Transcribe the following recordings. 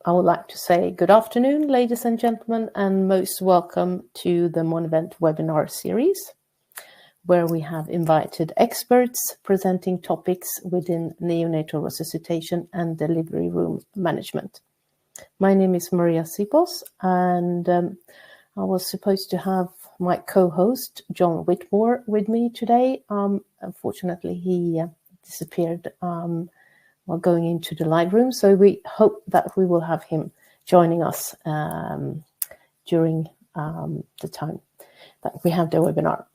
I would like to say good afternoon, ladies and gentlemen, and most welcome to the Monivent webinar series, where we have invited experts presenting topics within neonatal resuscitation and delivery room management. My name is Maria Sipos, and I was supposed to have my co-host, John Whitmore, with me today. Unfortunately, he disappeared while going into the live room. So we hope that we will have him joining us during the time that we have the webinar.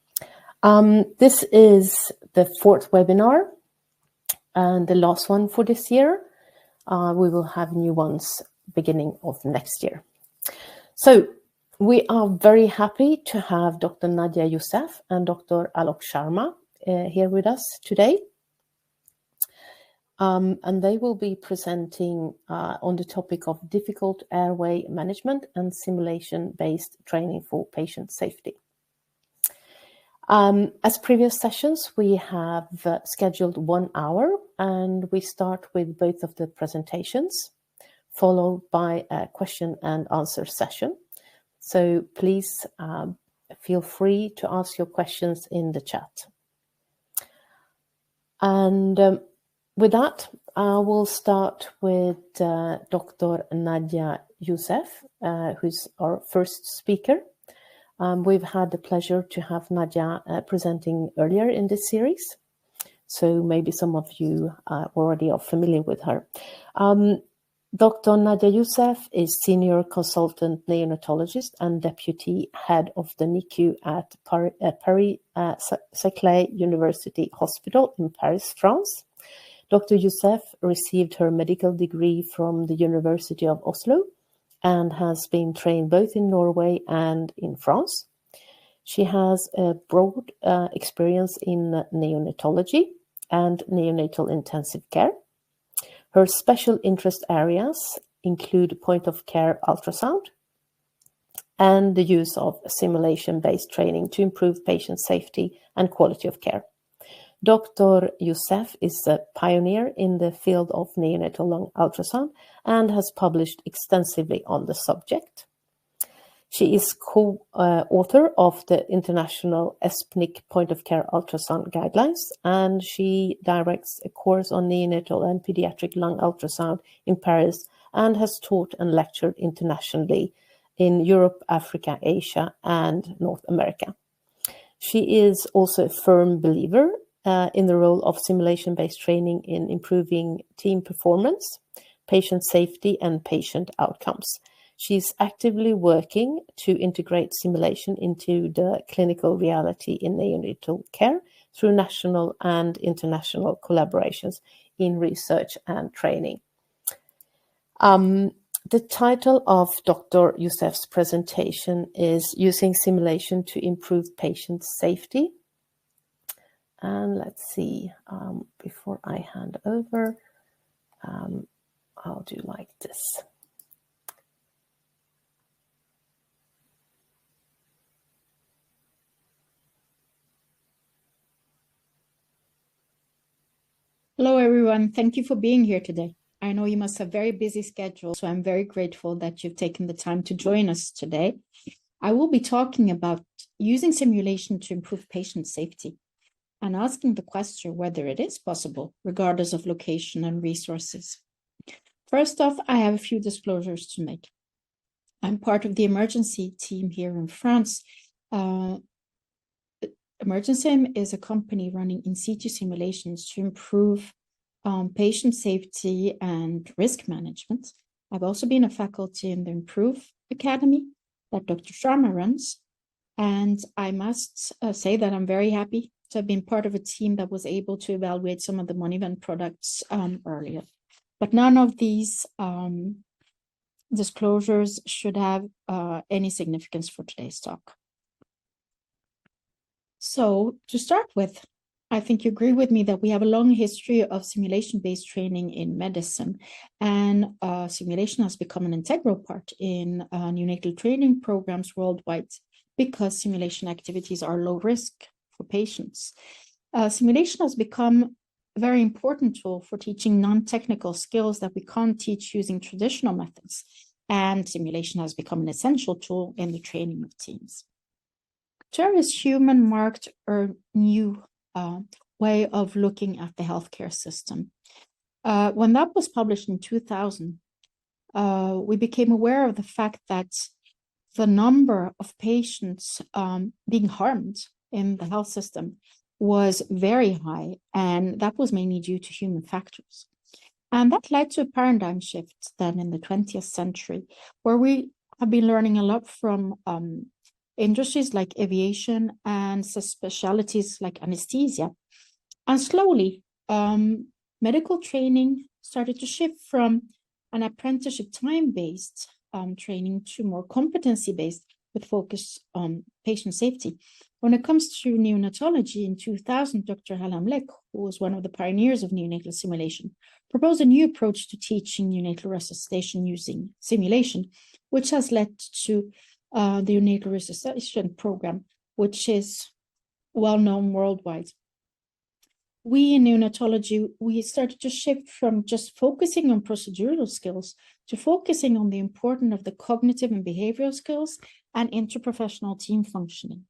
This is the fourth webinar and the last one for this year. We will have new ones beginning of next year. So we are very happy to have Dr. Nadya Yousef and Dr. Alok Sharma here with us today. And they will be presenting on the topic of difficult airway management and simulation-based training for patient safety. As previous sessions, we have scheduled 1 hour, and we start with both of the presentations, followed by a question and answer session. So please feel free to ask your questions in the chat. And with that, I will start with Dr. Nadya Yousef, who's our first speaker. We've had the pleasure to have Nadya presenting earlier in this series, so maybe some of you already are familiar with her. Dr. Nadya Yousef is Senior Consultant Neonatologist and Deputy Head of the NICU at Paris-Saclay University Hospital in Paris, France. Dr. Yousef received her medical degree from the University of Oslo and has been trained both in Norway and in France. She has a broad experience in neonatology and neonatal intensive care. Her special interest areas include point-of-care ultrasound and the use of simulation-based training to improve patient safety and quality of care. Dr. Yousef is a pioneer in the field of neonatal lung ultrasound and has published extensively on the subject. She is co-author of the International ESPNIC Point-of-Care Ultrasound Guidelines, and she directs a course on neonatal and pediatric lung ultrasound in Paris and has taught and lectured internationally in Europe, Africa, Asia, and North America. She is also a firm believer in the role of simulation-based training in improving team performance, patient safety, and patient outcomes. She's actively working to integrate simulation into the clinical reality in neonatal care through national and international collaborations in research and training. The title of Dr. Yousef's presentation is Using Simulation to Improve Patient Safety. And let's see, before I hand over, I'll do like this. Hello, everyone. Thank you for being here today. I know you must have very busy schedules, so I'm very grateful that you've taken the time to join us today. I will be talking about using simulation to improve patient safety and asking the question whether it is possible, regardless of location and resources. First off, I have a few disclosures to make. I'm part of the emergency team here in France. Emergency is a company running in situ simulations to improve patient safety and risk management. I've also been a faculty in the Improve Academy that Dr. Sharma runs. And I must say that I'm very happy to have been part of a team that was able to evaluate some of the Monivent products earlier. But none of these disclosures should have any significance for today's talk. So to start with, I think you agree with me that we have a long history of simulation-based training in medicine, and simulation has become an integral part in neonatal training programs worldwide because simulation activities are low risk for patients. Simulation has become a very important tool for teaching non-technical skills that we can't teach using traditional methods. And simulation has become an essential tool in the training of teams. TER is human marked a new way of looking at the healthcare system. When that was published in 2000, we became aware of the fact that the number of patients being harmed in the health system was very high, and that was mainly due to human factors. And that led to a paradigm shift then in the 20th century, where we have been learning a lot from industries like aviation and specialties like anesthesia. And slowly, medical training started to shift from an apprenticeship time-based training to more competency-based with focus on patient safety. When it comes to neonatology in 2000, Dr. Alok, who was one of the pioneers of neonatal simulation, proposed a new approach to teaching neonatal resuscitation using simulation, which has led to the neonatal resuscitation program, which is well known worldwide. We in neonatology, we started to shift from just focusing on procedural skills to focusing on the importance of the cognitive and behavioral skills and interprofessional team functioning.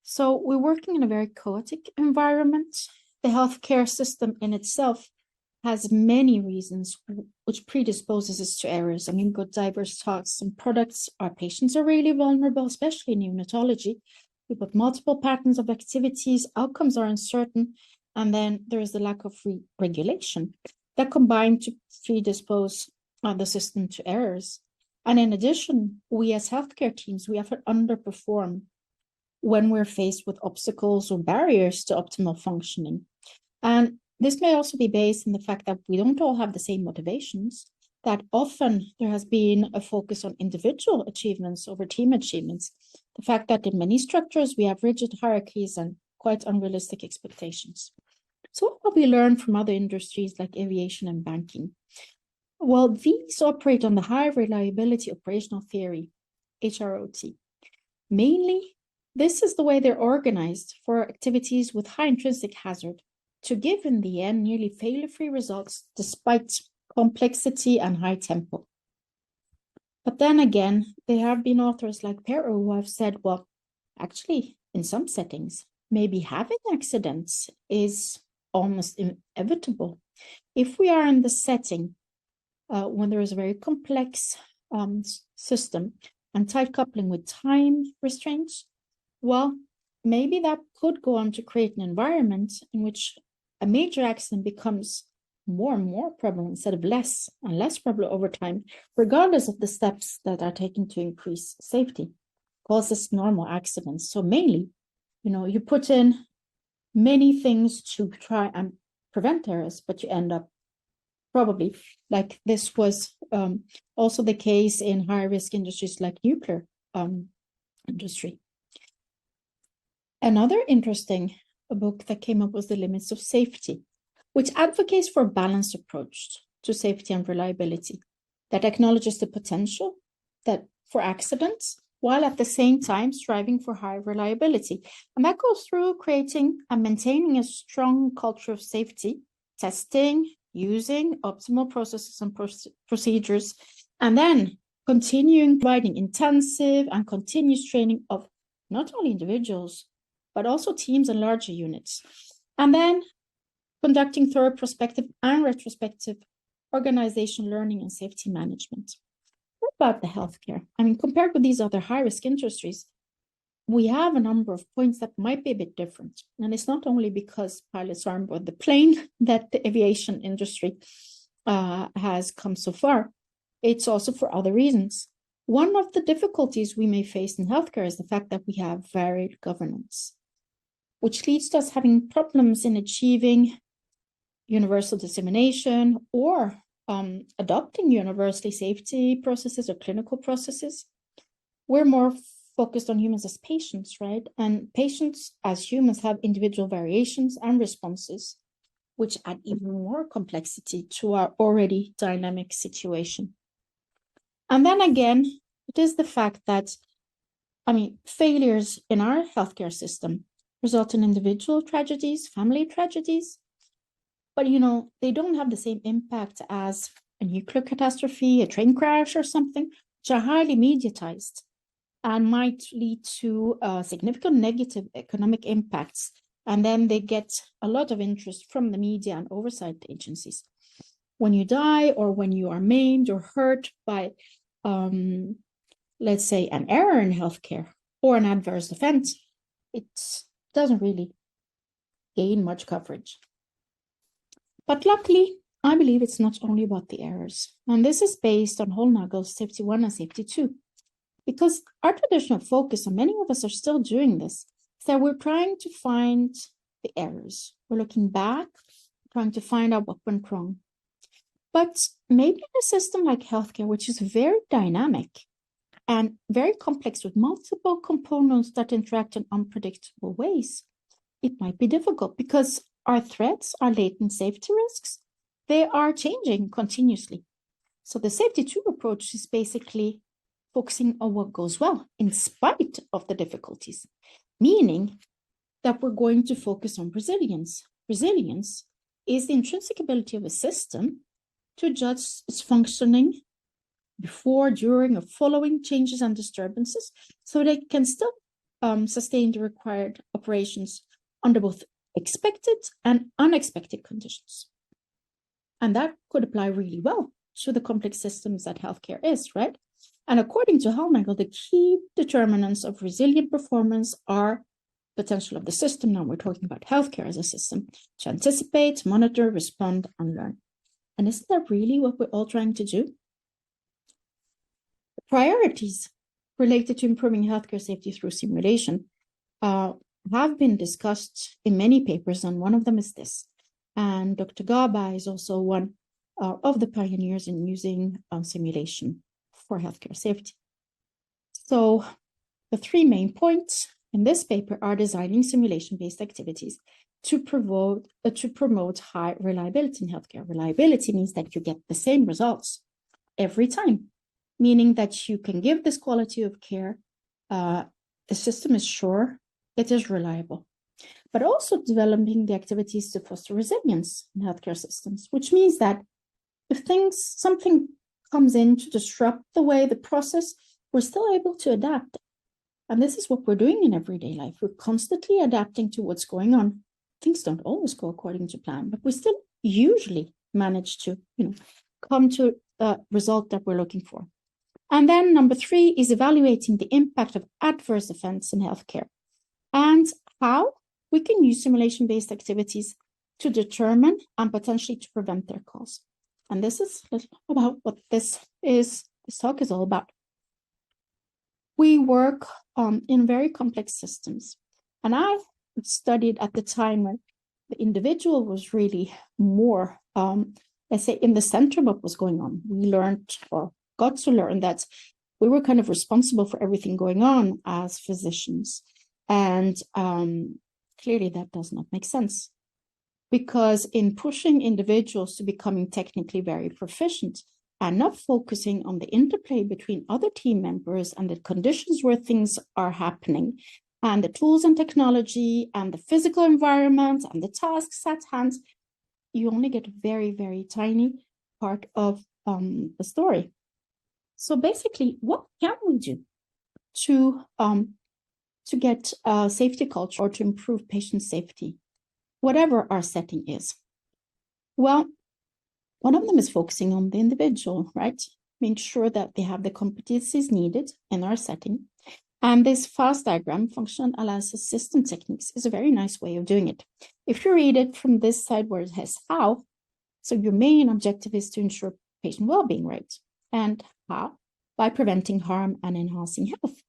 So we're working in a very chaotic environment. The healthcare system in itself has many reasons which predisposes us to errors. I mean, we've got diverse tasks and products. Our patients are really vulnerable, especially in neonatology. We've got multiple patterns of activities, outcomes are uncertain, and then there is the lack of regulation that combine to predispose the system to errors. And in addition, we as healthcare teams, we often underperform when we're faced with obstacles or barriers to optimal functioning. And this may also be based on the fact that we don't all have the same motivations, that often there has been a focus on individual achievements over team achievements. The fact that in many structures, we have rigid hierarchies and quite unrealistic expectations. So what have we learned from other industries like aviation and banking? Well, these operate on the high reliability operational theory, HROT. Mainly, this is the way they're organized for activities with high intrinsic hazard to give in the end nearly failure-free results despite complexity and high tempo. But then again, there have been authors like Pero who have said, well, actually, in some settings, maybe having accidents is almost inevitable. If we are in the setting when there is a very complex system and tight coupling with time restraints, well, maybe that could go on to create an environment in which a major accident becomes more and more prevalent instead of less and less prevalent over time, regardless of the steps that are taken to increase safety, causes normal accidents. So mainly, you put in many things to try and prevent errors, but you end up probably, like this was also the case in high-risk industries like nuclear industry. Another interesting book that came up was The Limits of Safety, which advocates for a balanced approach to safety and reliability that acknowledges the potential for accidents, while at the same time striving for high reliability. And that goes through creating and maintaining a strong culture of safety, testing, using optimal processes and procedures, and then continuing providing intensive and continuous training of not only individuals, but also teams and larger units. And then conducting thorough prospective and retrospective organizational learning and safety management. What about the healthcare? I mean, compared with these other high-risk industries, we have a number of points that might be a bit different. And it's not only because pilots are on board the plane that the aviation industry has come so far. It's also for other reasons. One of the difficulties we may face in healthcare is the fact that we have varied governance, which leads to us having problems in achieving universal dissemination or adopting universally safety processes or clinical processes. We're more focused on humans as patients, right? And patients as humans have individual variations and responses, which add even more complexity to our already dynamic situation. And then again, it is the fact that, failures in our healthcare system result in individual tragedies, family tragedies, but they don't have the same impact as a nuclear catastrophe, a train crash or something, which are highly mediatized and might lead to significant negative economic impacts. And then they get a lot of interest from the media and oversight agencies. When you die or when you are maimed or hurt by, let's say, an error in healthcare or an adverse event, it doesn't really gain much coverage. But luckily, I believe it's not only about the errors. And this is based on Holnagel's Safety 1 and Safety 2. Because our traditional focus, and many of us are still doing this, is that we're trying to find the errors. We're looking back, trying to find out what went wrong. But maybe in a system like healthcare, which is very dynamic and very complex with multiple components that interact in unpredictable ways, it might be difficult because our threats, our latent safety risks, they are changing continuously. So the Safety 2 approach is basically focusing on what goes well in spite of the difficulties, meaning that we're going to focus on resilience. Resilience is the intrinsic ability of a system to adjust its functioning before, during, or following changes and disturbances so they can still sustain the required operations under both expected and unexpected conditions. And that could apply really well to the complex systems that healthcare is, right? And according to Holnagel, the key determinants of resilient performance are potential of the system. Now we're talking about healthcare as a system to anticipate, monitor, respond, and learn. And isn't that really what we're all trying to do? The priorities related to improving healthcare safety through simulation have been discussed in many papers, and one of them is this. And Dr. Gaba is also one of the pioneers in using simulation for healthcare safety. So the three main points in this paper are designing simulation-based activities to promote high reliability in healthcare. Reliability means that you get the same results every time, meaning that you can give this quality of care. The system is sure, it is reliable, but also developing the activities to foster resilience in healthcare systems, which means that if something comes in to disrupt the way the process, we're still able to adapt. And this is what we're doing in everyday life. We're constantly adapting to what's going on. Things don't always go according to plan, but we still usually manage to, come to a result that we're looking for. And then number 3 is evaluating the impact of adverse events in healthcare and how we can use simulation-based activities to determine and potentially to prevent their cause. And this is about what this talk is all about. We work in very complex systems. And I studied at the time when the individual was really more, let's say, in the center of what was going on. We learned or got to learn that we were kind of responsible for everything going on as physicians. And clearly that does not make sense. Because in pushing individuals to becoming technically very proficient and not focusing on the interplay between other team members and the conditions where things are happening, and the tools and technology and the physical environment and the tasks at hand, you only get a very, very tiny part of the story. So basically, what can we do to get a safety culture or to improve patient safety, whatever our setting is? Well, one of them is focusing on the individual, right? Make sure that they have the competencies needed in our setting. And this FAST diagram, functional analysis system techniques, is a very nice way of doing it. If you read it from this side where it has how, so your main objective is to ensure patient well-being, right? And how? By preventing harm and enhancing health.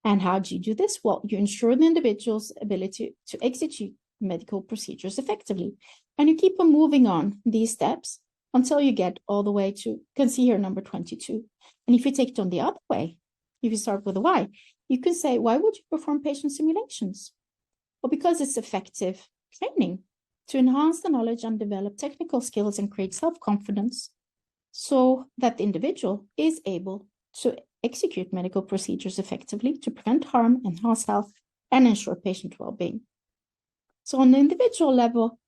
And how do you do this? Well, you ensure the individual's ability to execute medical procedures effectively. And you keep on moving on these steps until you get all the way to, you can see here number 22. And if you take it on the other way, if you start with a why, you can say, why would you perform patient simulations? Well, because it's effective training to enhance the knowledge and develop technical skills and create self-confidence so that the individual is able to execute medical procedures effectively to prevent harm, enhance health, and ensure patient well-being. So on the individual level,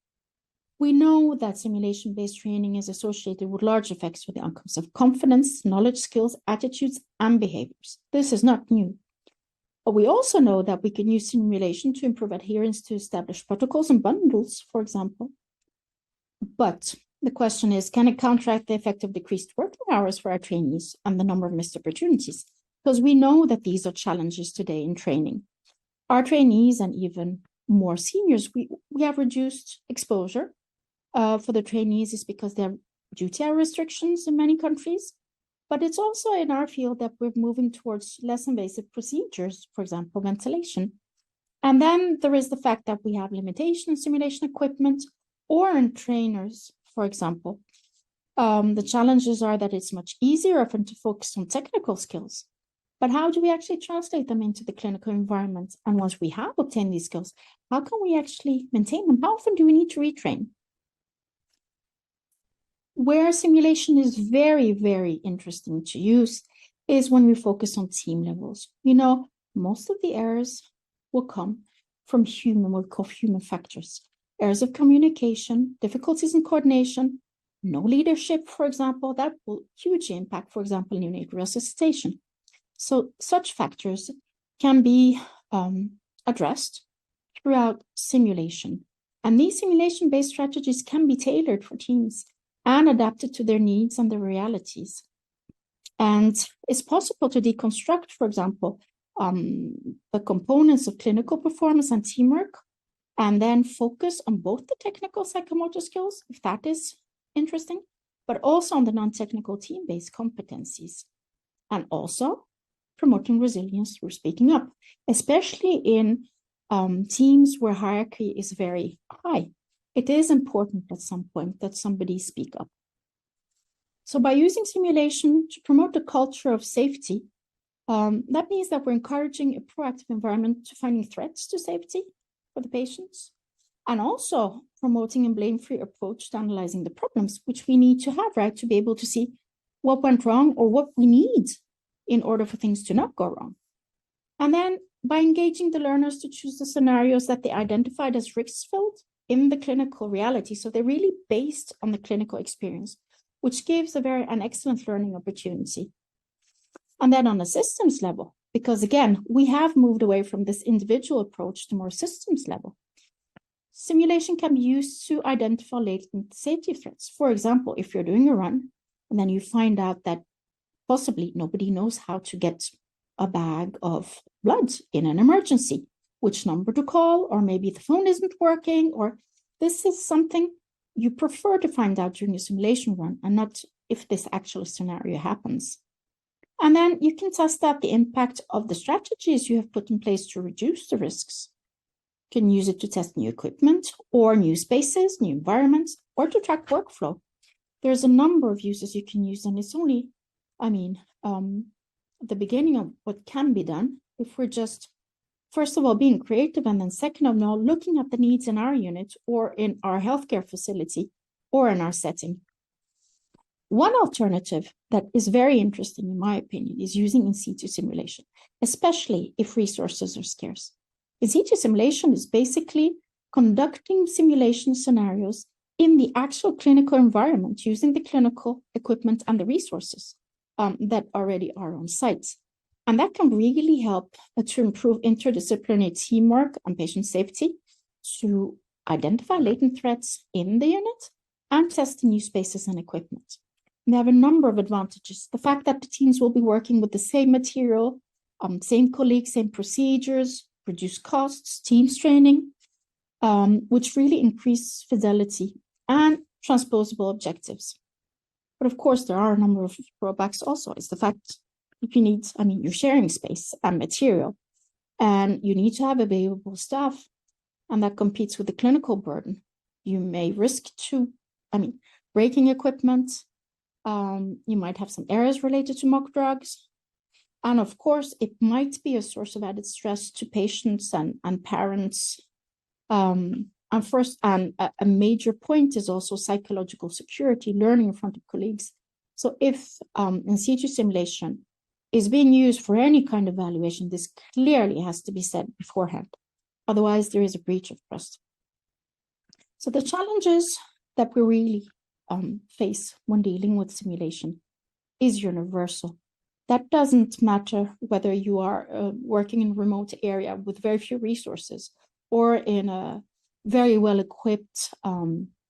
We know that simulation-based training is associated with large effects with the outcomes of confidence, knowledge, skills, attitudes, and behaviors. This is not new. But we also know that we can use simulation to improve adherence to established protocols and bundles, for example. But the question is, can it counteract the effect of decreased working hours for our trainees and the number of missed opportunities? Because we know that these are challenges today in training. Our trainees and even more seniors, we have reduced exposure for the trainees is because there are duty hour restrictions in many countries. But it's also in our field that we're moving towards less invasive procedures, for example, ventilation. And then there is the fact that we have limitations in simulation equipment or in trainers, for example. The challenges are that it's much easier often to focus on technical skills. But how do we actually translate them into the clinical environment? And once we have obtained these skills, how can we actually maintain them? How often do we need to retrain? Where simulation is very, very interesting to use is when we focus on team levels. You know, most of the errors will come from what we call human factors. Errors of communication, difficulties in coordination, no leadership, for example, that will hugely impact, for example, neonatal resuscitation. So such factors can be addressed throughout simulation. And these simulation-based strategies can be tailored for teams and adapted to their needs and their realities. And it's possible to deconstruct, for example, the components of clinical performance and teamwork, and then focus on both the technical psychomotor skills, if that is interesting, but also on the non-technical team-based competencies. And also promoting resilience through speaking up, especially in teams where hierarchy is very high. It is important at some point that somebody speak up. So by using simulation to promote a culture of safety, that means that we're encouraging a proactive environment to finding threats to safety for the patients, and also promoting a blame-free approach to analyzing the problems, which we need to have, right, to be able to see what went wrong or what we need in order for things to not go wrong. And then by engaging the learners to choose the scenarios that they identified as risk-filled in the clinical reality. So they're really based on the clinical experience, which gives an excellent learning opportunity. And then on a systems level, because again, we have moved away from this individual approach to more systems level. Simulation can be used to identify latent safety threats. For example, if you're doing a run and then you find out that possibly nobody knows how to get a bag of blood in an emergency, which number to call, or maybe the phone isn't working, or this is something you prefer to find out during a simulation run and not if this actual scenario happens. And then you can test out the impact of the strategies you have put in place to reduce the risks. You can use it to test new equipment or new spaces, new environments, or to track workflow. There's a number of uses you can use, and it's only, the beginning of what can be done if we're just, first of all, being creative, and then second of all, looking at the needs in our unit or in our healthcare facility or in our setting. One alternative that is very interesting, in my opinion, is using in situ simulation, especially if resources are scarce. In situ simulation is basically conducting simulation scenarios in the actual clinical environment using the clinical equipment and the resources that already are on site. And that can really help to improve interdisciplinary teamwork and patient safety, to identify latent threats in the unit and test new spaces and equipment. And they have a number of advantages. The fact that the teams will be working with the same material, same colleagues, same procedures, reduce costs, teams training, which really increase fidelity and transposable objectives. But of course, there are a number of drawbacks also. It's the fact if you need, you're sharing space and material, and you need to have available staff, and that competes with the clinical burden. You may risk breaking equipment. You might have some errors related to mock drugs. And of course, it might be a source of added stress to patients and parents. And a major point is also psychological security, learning in front of colleagues. So if in situ simulation is being used for any kind of evaluation, this clearly has to be said beforehand. Otherwise, there is a breach of trust. So the challenges that we really face when dealing with simulation is universal. That doesn't matter whether you are working in a remote area with very few resources or in a very well-equipped,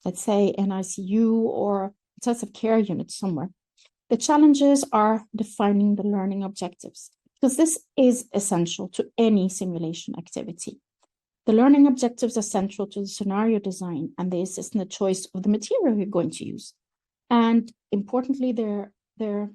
let's say, an ICU or intensive care unit somewhere. The challenges are defining the learning objectives, because this is essential to any simulation activity. The learning objectives are central to the scenario design, and they assist in the choice of the material you're going to use. And importantly, they're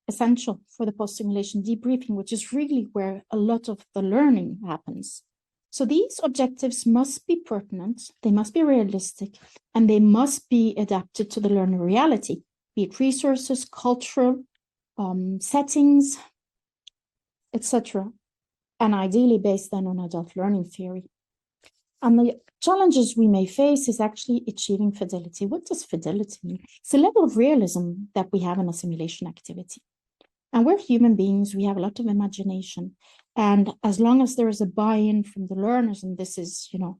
essential for the post-simulation debriefing, which is really where a lot of the learning happens. So these objectives must be pertinent, they must be realistic, and they must be adapted to the learner reality, be it resources, cultural settings, etc., and ideally based then on adult learning theory. And the challenges we may face is actually achieving fidelity. What does fidelity mean? It's the level of realism that we have in a simulation activity. And we're human beings, we have a lot of imagination. And as long as there is a buy-in from the learners, and this is, the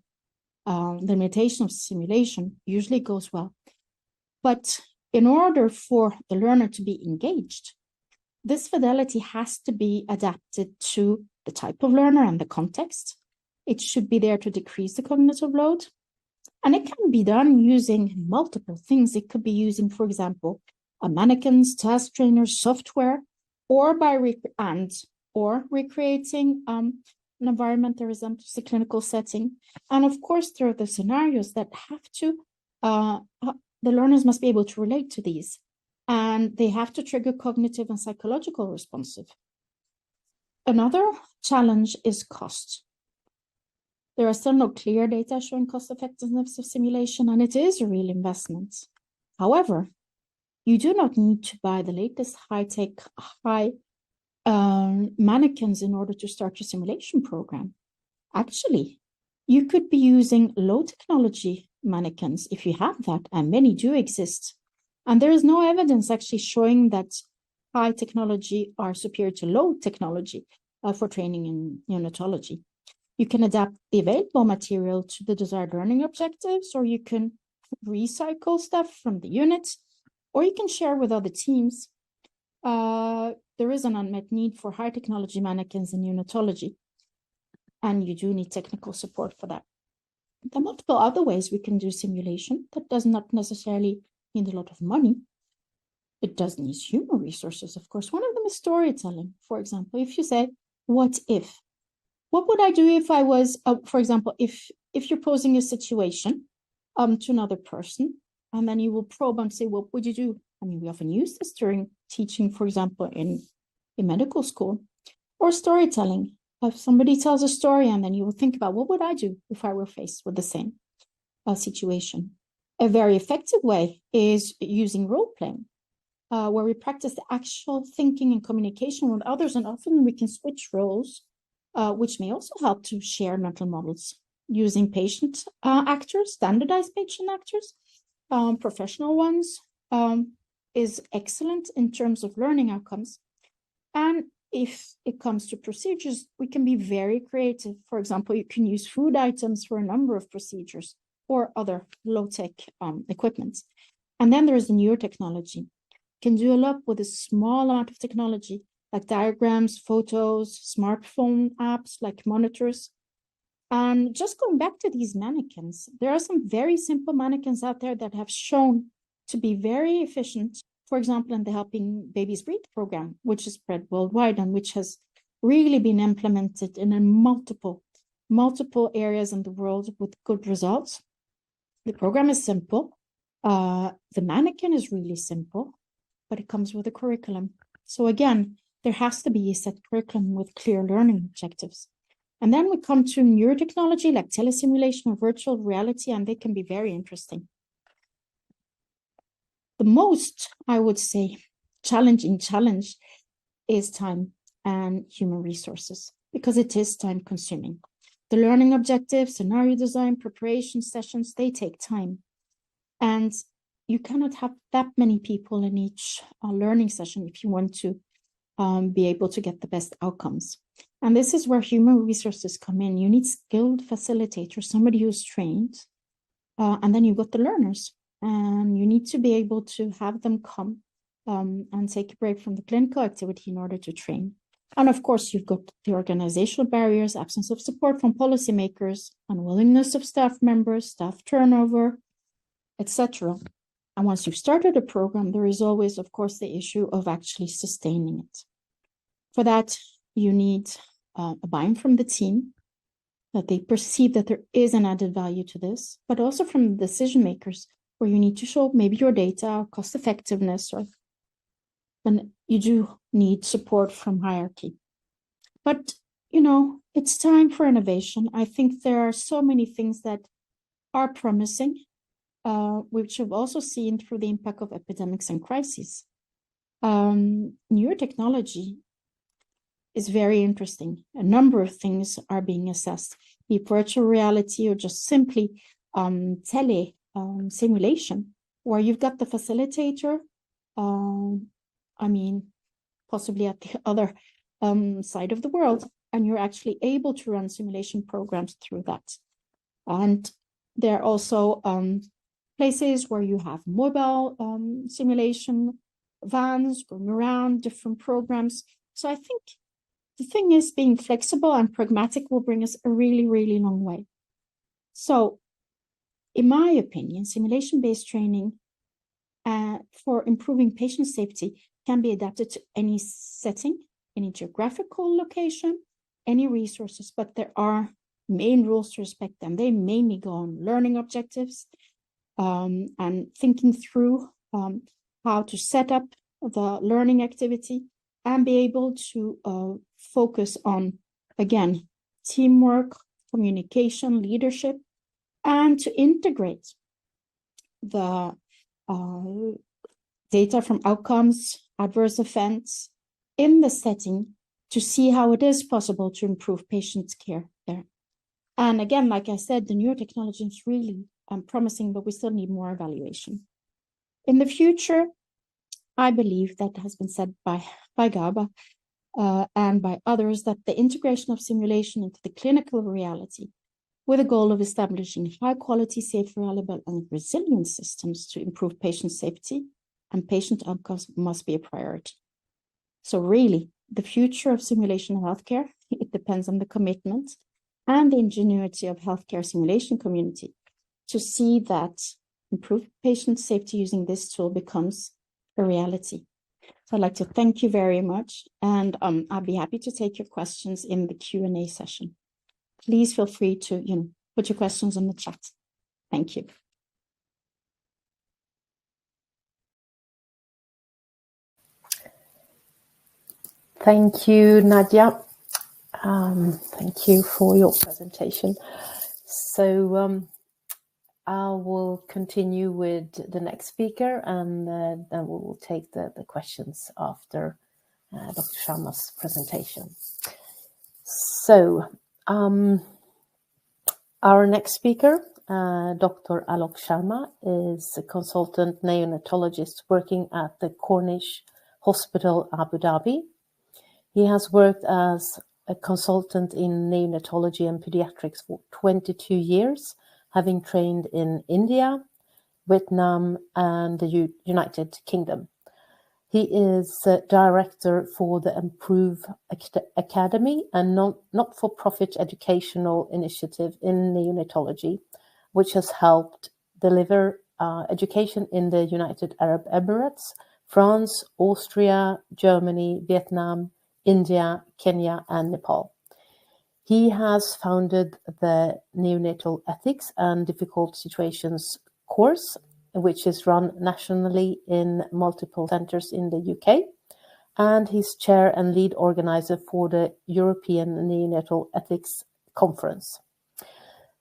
limitation of simulation, usually goes well. But in order for the learner to be engaged, this fidelity has to be adapted to the type of learner and the context. It should be there to decrease the cognitive load. And it can be done using multiple things. It could be using, for example, mannequins, task trainers, software, or by recreating an environment that resembles a clinical setting. And of course, there are the scenarios that have to, the learners must be able to relate to these, and they have to trigger cognitive and psychological responsive. Another challenge is cost. There are still no clear data showing cost effectiveness of simulation, and it is a real investment. However, you do not need to buy the latest high-tech, mannequins in order to start your simulation program. Actually, you could be using low technology mannequins if you have that, and many do exist. And there is no evidence actually showing that high technology are superior to low technology for training in neonatology. You can adapt the available material to the desired learning objectives, or you can recycle stuff from the unit, or you can share with other teams. There is an unmet need for high technology mannequins in neonatology, and you do need technical support for that. There are multiple other ways we can do simulation. That does not necessarily need a lot of money. It does need human resources, of course. One of them is storytelling. For example, if you say, what if? What would I do if I was, for example, if you're posing a situation to another person, and then you will probe and say, what would you do? I mean, we often use this during teaching, for example, in medical school, or storytelling. If somebody tells a story, and then you will think about, what would I do if I were faced with the same situation? A very effective way is using role-playing, where we practice the actual thinking and communication with others, and often we can switch roles, which may also help to share mental models using patient actors, standardized patient actors, professional ones, is excellent in terms of learning outcomes. And if it comes to procedures, we can be very creative. For example, you can use food items for a number of procedures or other low-tech equipment. And then there is the newer technology. You can do a lot with a small amount of technology, like diagrams, photos, smartphone apps, like monitors. And just going back to these mannequins, there are some very simple mannequins out there that have shown to be very efficient, for example, in the Helping Babies Breathe program, which is spread worldwide and which has really been implemented in multiple areas in the world with good results. The program is simple. The mannequin is really simple, but it comes with a curriculum. So again, there has to be a set curriculum with clear learning objectives. And then we come to neurotechnology like telesimulation or virtual reality, and they can be very interesting. The most, I would say, challenging challenge is time and human resources, because it is time consuming. The learning objectives, scenario design, preparation sessions, they take time. And you cannot have that many people in each learning session if you want to be able to get the best outcomes. And this is where human resources come in. You need skilled facilitators, somebody who's trained And then you've got the learners, and you need to be able to have them come and take a break from the clinical activity in order to train. And of course, you've got the organizational barriers, absence of support from policymakers, unwillingness of staff members, staff turnover, etc. And once you've started a program, there is always, of course, the issue of actually sustaining it. For that, you need a buy-in from the team, that they perceive that there is an added value to this, but also from the decision makers, where you need to show maybe your data, cost effectiveness, or then you do need support from hierarchy. But, it's time for innovation. I think there are so many things that are promising, which we've also seen through the impact of epidemics and crises. Neurotechnology is very interesting. A number of things are being assessed, be it virtual reality or just simply simulation, where you've got the facilitator, possibly at the other side of the world, and you're actually able to run simulation programs through that. And there are also places where you have mobile simulation vans going around, different programs. So I think the thing is, being flexible and pragmatic will bring us a really, really long way. So in my opinion, simulation-based training for improving patient safety can be adapted to any setting, any geographical location, any resources, but there are main rules to respect them. They mainly go on learning objectives and thinking through how to set up the learning activity and be able to focus on, again, teamwork, communication, leadership, and to integrate the data from outcomes, adverse events in the setting to see how it is possible to improve patients' care there. And again, like I said, the neurotechnology is really promising, but we still need more evaluation. In the future, I believe that has been said by Gaba and by others, that the integration of simulation into the clinical reality with the goal of establishing high quality, safe, reliable, and resilient systems to improve patient safety and patient outcomes must be a priority. So really, the future of simulation in healthcare, it depends on the commitment and the ingenuity of healthcare simulation community to see that improved patient safety using this tool becomes a reality. So I'd like to thank you very much, and I'll be happy to take your questions in the Q&A session. Please feel free to put your questions in the chat. Thank you. Thank you, Nadya. Thank you for your presentation. So I will continue with the next speaker, and then we will take the questions after Dr. Sharma's presentation. So our next speaker, Dr. Alok Sharma, is a consultant neonatologist working at the Corniche Hospital, Abu Dhabi. He has worked as a consultant in neonatology and pediatrics for 22 years, having trained in India, Vietnam, and the United Kingdom. He is director for the Improve Academy, a not-for-profit educational initiative in neonatology, which has helped deliver education in the United Arab Emirates, France, Austria, Germany, Vietnam, India, Kenya, and Nepal. He has founded the Neonatal Ethics and Difficult Situations course, which is run nationally in multiple centers in the UK, and he's chair and lead organizer for the European Neonatal Ethics Conference.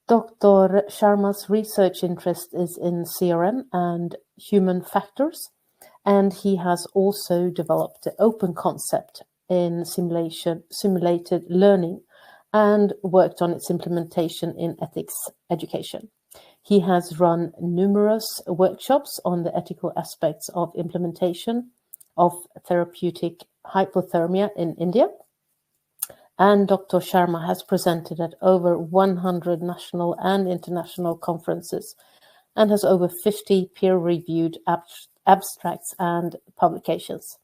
Dr. Sharma's research interest is in CRM and human factors, and he has also developed the open concept in simulated learning and worked on its implementation in ethics education. He has run numerous workshops on the ethical aspects of implementation of therapeutic hypothermia in India. And Dr. Sharma has presented at over 100 national and international conferences and has over 50 peer-reviewed abstracts and publications.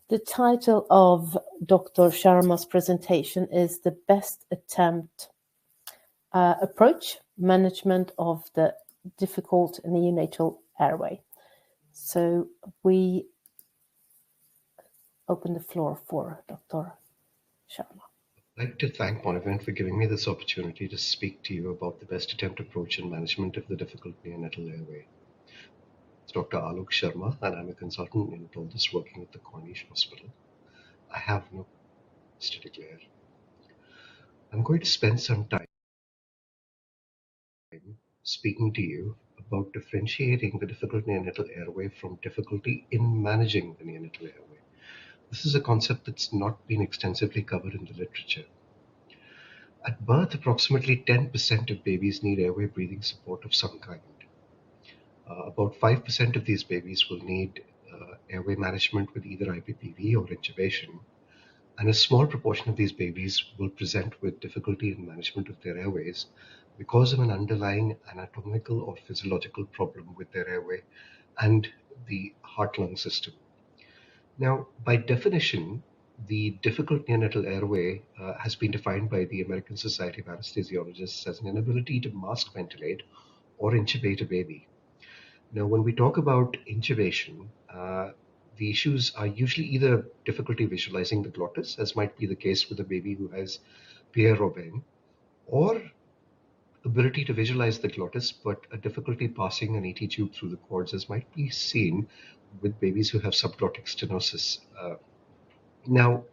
The title of Dr. Sharma's presentation is The Best Attempt Approach, Management of the Difficult Neonatal Airway. So we open the floor for Dr. Sharma. I'd like to thank Monivent for giving me this opportunity to speak to you about the best attempt approach in management of the difficult neonatal airway. It's Dr. Alok Sharma, and I'm a consultant neonatologist working at the Corniche Hospital. I have no to declare. I'm going to spend some time speaking to you about differentiating the difficult neonatal airway from difficulty in managing the neonatal airway. This is a concept that's not been extensively covered in the literature. At birth, approximately 10% of babies need airway breathing support of some kind. About 5% of these babies will need airway management with either IPPV or intubation, and a small proportion of these babies will present with difficulty in management of their airways because of an underlying anatomical or physiological problem with their airway and the heart-lung system. Now, by definition, the difficult neonatal airway has been defined by the American Society of Anesthesiologists as an inability to mask ventilate or intubate a baby. Now, when we talk about intubation, the issues are usually either difficulty visualizing the glottis, as might be the case with a baby who has Pierre-Robin, or ability to visualize the glottis, but a difficulty passing an ET tube through the cords, as might be seen with babies who have subglottic stenosis. Now,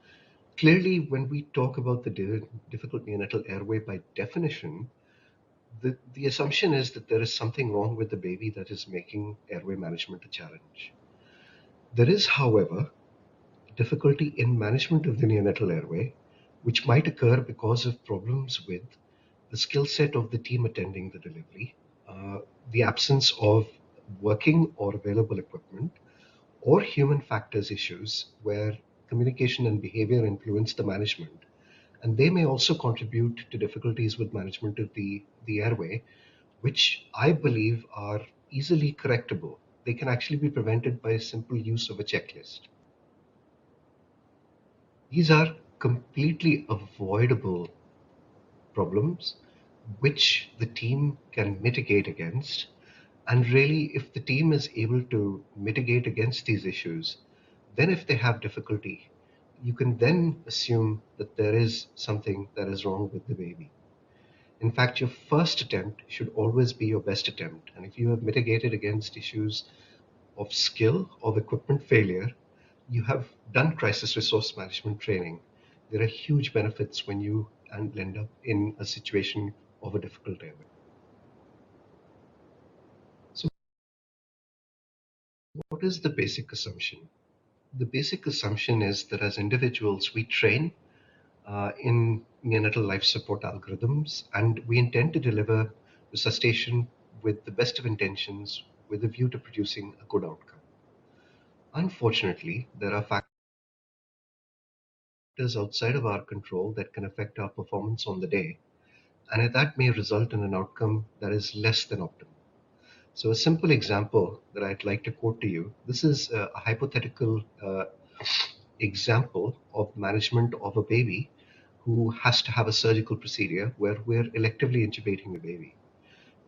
clearly, when we talk about the difficult neonatal airway, by definition, the assumption is that there is something wrong with the baby that is making airway management a challenge. There is, however, difficulty in management of the neonatal airway, which might occur because of problems with the skill set of the team attending the delivery, the absence of working or available equipment, or human factors issues where communication and behavior influence the management. And they may also contribute to difficulties with management of the airway, which I believe are easily correctable. They can actually be prevented by simple use of a checklist. These are completely avoidable problems which the team can mitigate against. And really, if the team is able to mitigate against these issues, then if they have difficulty, you can then assume that there is something that is wrong with the baby. In fact, your first attempt should always be your best attempt. And if you have mitigated against issues of skill, of equipment failure, you have done crisis resource management training. There are huge benefits when you end up in a situation of a difficult airway. So what is the basic assumption? The basic assumption is that as individuals, we train in neonatal life support algorithms, and we intend to deliver resuscitation with the best of intentions with a view to producing a good outcome. Unfortunately, there are factors outside of our control that can affect our performance on the day, and that may result in an outcome that is less than optimal. So a simple example that I'd like to quote to you, this is a hypothetical example of management of a baby who has to have a surgical procedure where we're electively intubating the baby.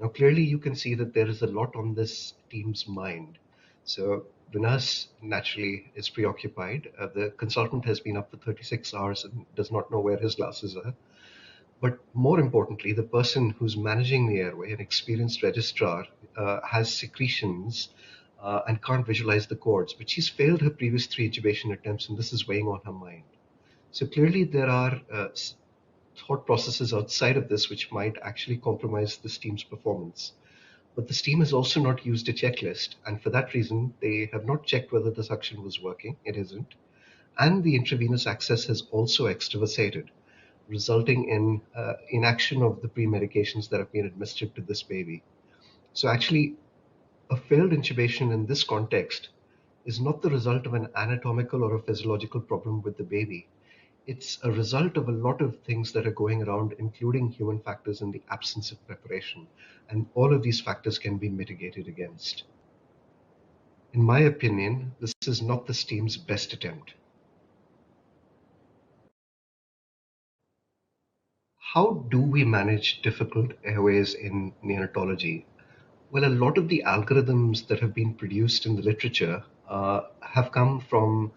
Now, clearly you can see that there is a lot on this team's mind. So the nurse naturally is preoccupied. The consultant has been up for 36 hours and does not know where his glasses are. But more importantly, the person who's managing the airway, an experienced registrar, has secretions and can't visualize the cords. But she's failed her previous 3 intubation attempts, and this is weighing on her mind. So clearly there are thought processes outside of this which might actually compromise this team's performance. But this team has also not used a checklist, and for that reason, they have not checked whether the suction was working. It isn't. And the intravenous access has also extravasated, resulting in inaction of the pre-medications that have been administered to this baby. So actually, a failed intubation in this context is not the result of an anatomical or a physiological problem with the baby. It's a result of a lot of things that are going around, including human factors in the absence of preparation. And all of these factors can be mitigated against. In my opinion, this is not this team's best attempt. How do we manage difficult airways in neonatology? Well, a lot of the algorithms that have been produced in the literature have come from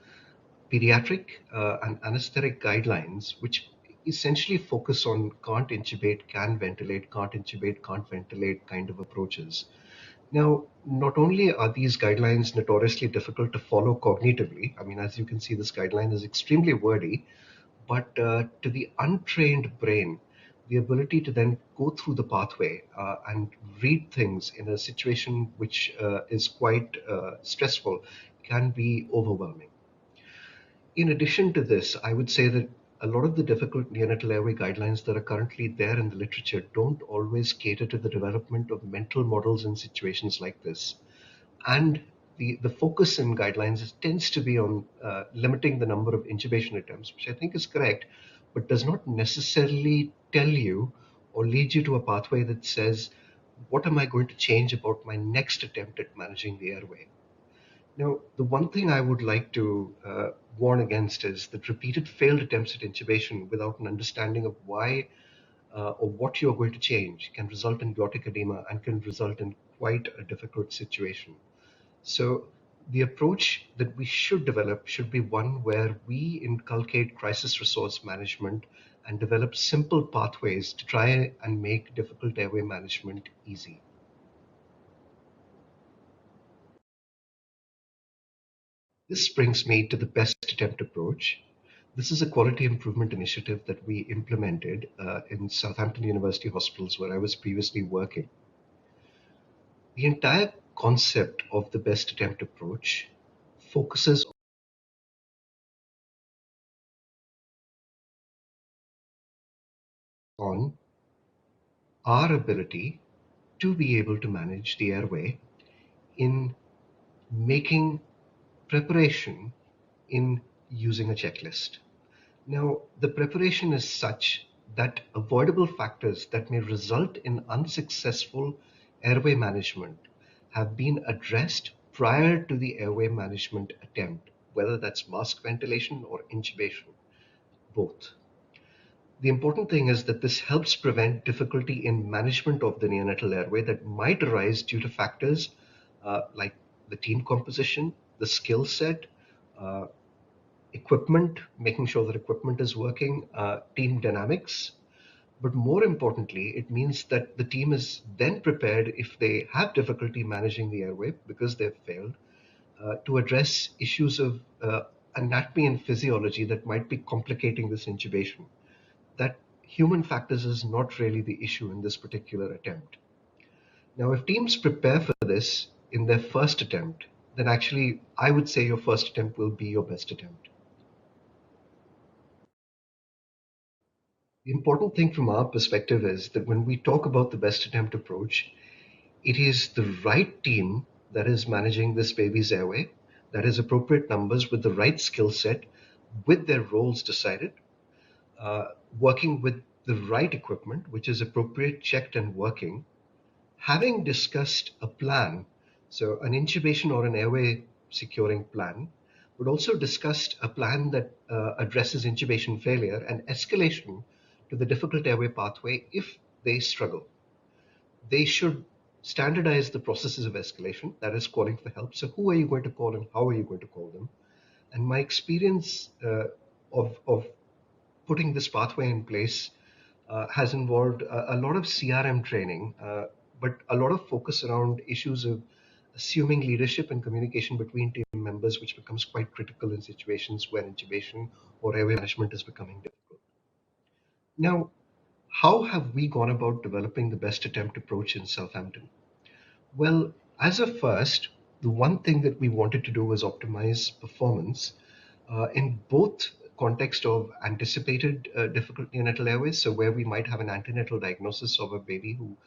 pediatric and anesthetic guidelines, which essentially focus on can't intubate, can ventilate, can't ventilate kind of approaches. Now, not only are these guidelines notoriously difficult to follow cognitively, I mean, as you can see, this guideline is extremely wordy, but to the untrained brain, the ability to then go through the pathway and read things in a situation which is quite stressful can be overwhelming. In addition to this, I would say that a lot of the difficult neonatal airway guidelines that are currently there in the literature don't always cater to the development of mental models in situations like this. And the focus in guidelines tends to be on limiting the number of intubation attempts, which I think is correct, but does not necessarily tell you or lead you to a pathway that says, what am I going to change about my next attempt at managing the airway? Now, the one thing I would like to warn against is that repeated failed attempts at intubation without an understanding of why or what you're going to change can result in glottic edema and can result in quite a difficult situation. So the approach that we should develop should be one where we inculcate crisis resource management and develop simple pathways to try and make difficult airway management easy. This brings me to the best attempt approach. This is a quality improvement initiative that we implemented in Southampton University Hospitals, where I was previously working. The entire concept of the best attempt approach focuses on our ability to be able to manage the airway in making preparation in using a checklist. Now, the preparation is such that avoidable factors that may result in unsuccessful airway management have been addressed prior to the airway management attempt, whether that's mask ventilation or intubation, both. The important thing is that this helps prevent difficulty in management of the neonatal airway that might arise due to factors like the team composition, the skill set, uh, equipment, making sure that equipment is working, team dynamics. But more importantly, it means that the team is then prepared if they have difficulty managing the airway because they've failed to address issues of anatomy and physiology that might be complicating this intubation. That human factors is not really the issue in this particular attempt. Now, if teams prepare for this in their first attempt, then actually I would say your first attempt will be your best attempt. The important thing from our perspective is that when we talk about the best attempt approach, it is the right team that is managing this baby's airway, that is appropriate numbers with the right skill set, with their roles decided, uh, working with the right equipment, which is appropriate, checked, and working, having discussed a plan, so an intubation or an airway securing plan, but also discussed a plan that addresses intubation failure and escalation to the difficult airway pathway if they struggle. They should standardize the processes of escalation, that is calling for help. So who are you going to call and how are you going to call them? And my experience of putting this pathway in place has involved a lot of CRM training, but a lot of focus around issues of assuming leadership and communication between team members, which becomes quite critical in situations where intubation or airway management is becoming difficult. Now, how have we gone about developing the best attempt approach in Southampton? Well, as a first, the one thing that we wanted to do was optimize performance in both context of anticipated difficult neonatal airways, so where we might have an antenatal diagnosis of a baby who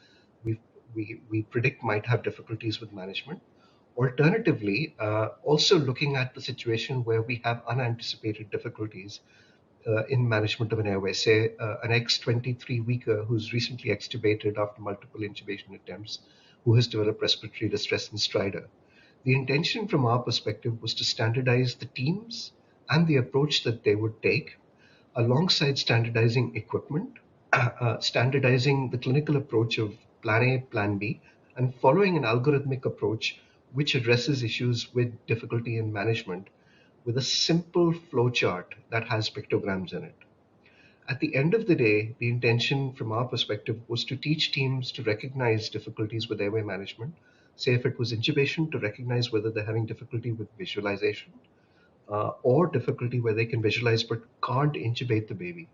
we, we predict might have difficulties with management. Alternatively, also looking at the situation where we have unanticipated difficulties in management of an airway. Say an ex-23-weeker who's recently extubated after multiple intubation attempts, who has developed respiratory distress and stridor. The intention from our perspective was to standardize the teams and the approach that they would take, alongside standardizing equipment, standardizing the clinical approach of plan A, plan B, and following an algorithmic approach which addresses issues with difficulty in management with a simple flowchart that has pictograms in it. At the end of the day, the intention from our perspective was to teach teams to recognize difficulties with airway management. Say if it was intubation, to recognize whether they're having difficulty with visualization, or difficulty where they can visualize but can't intubate the baby.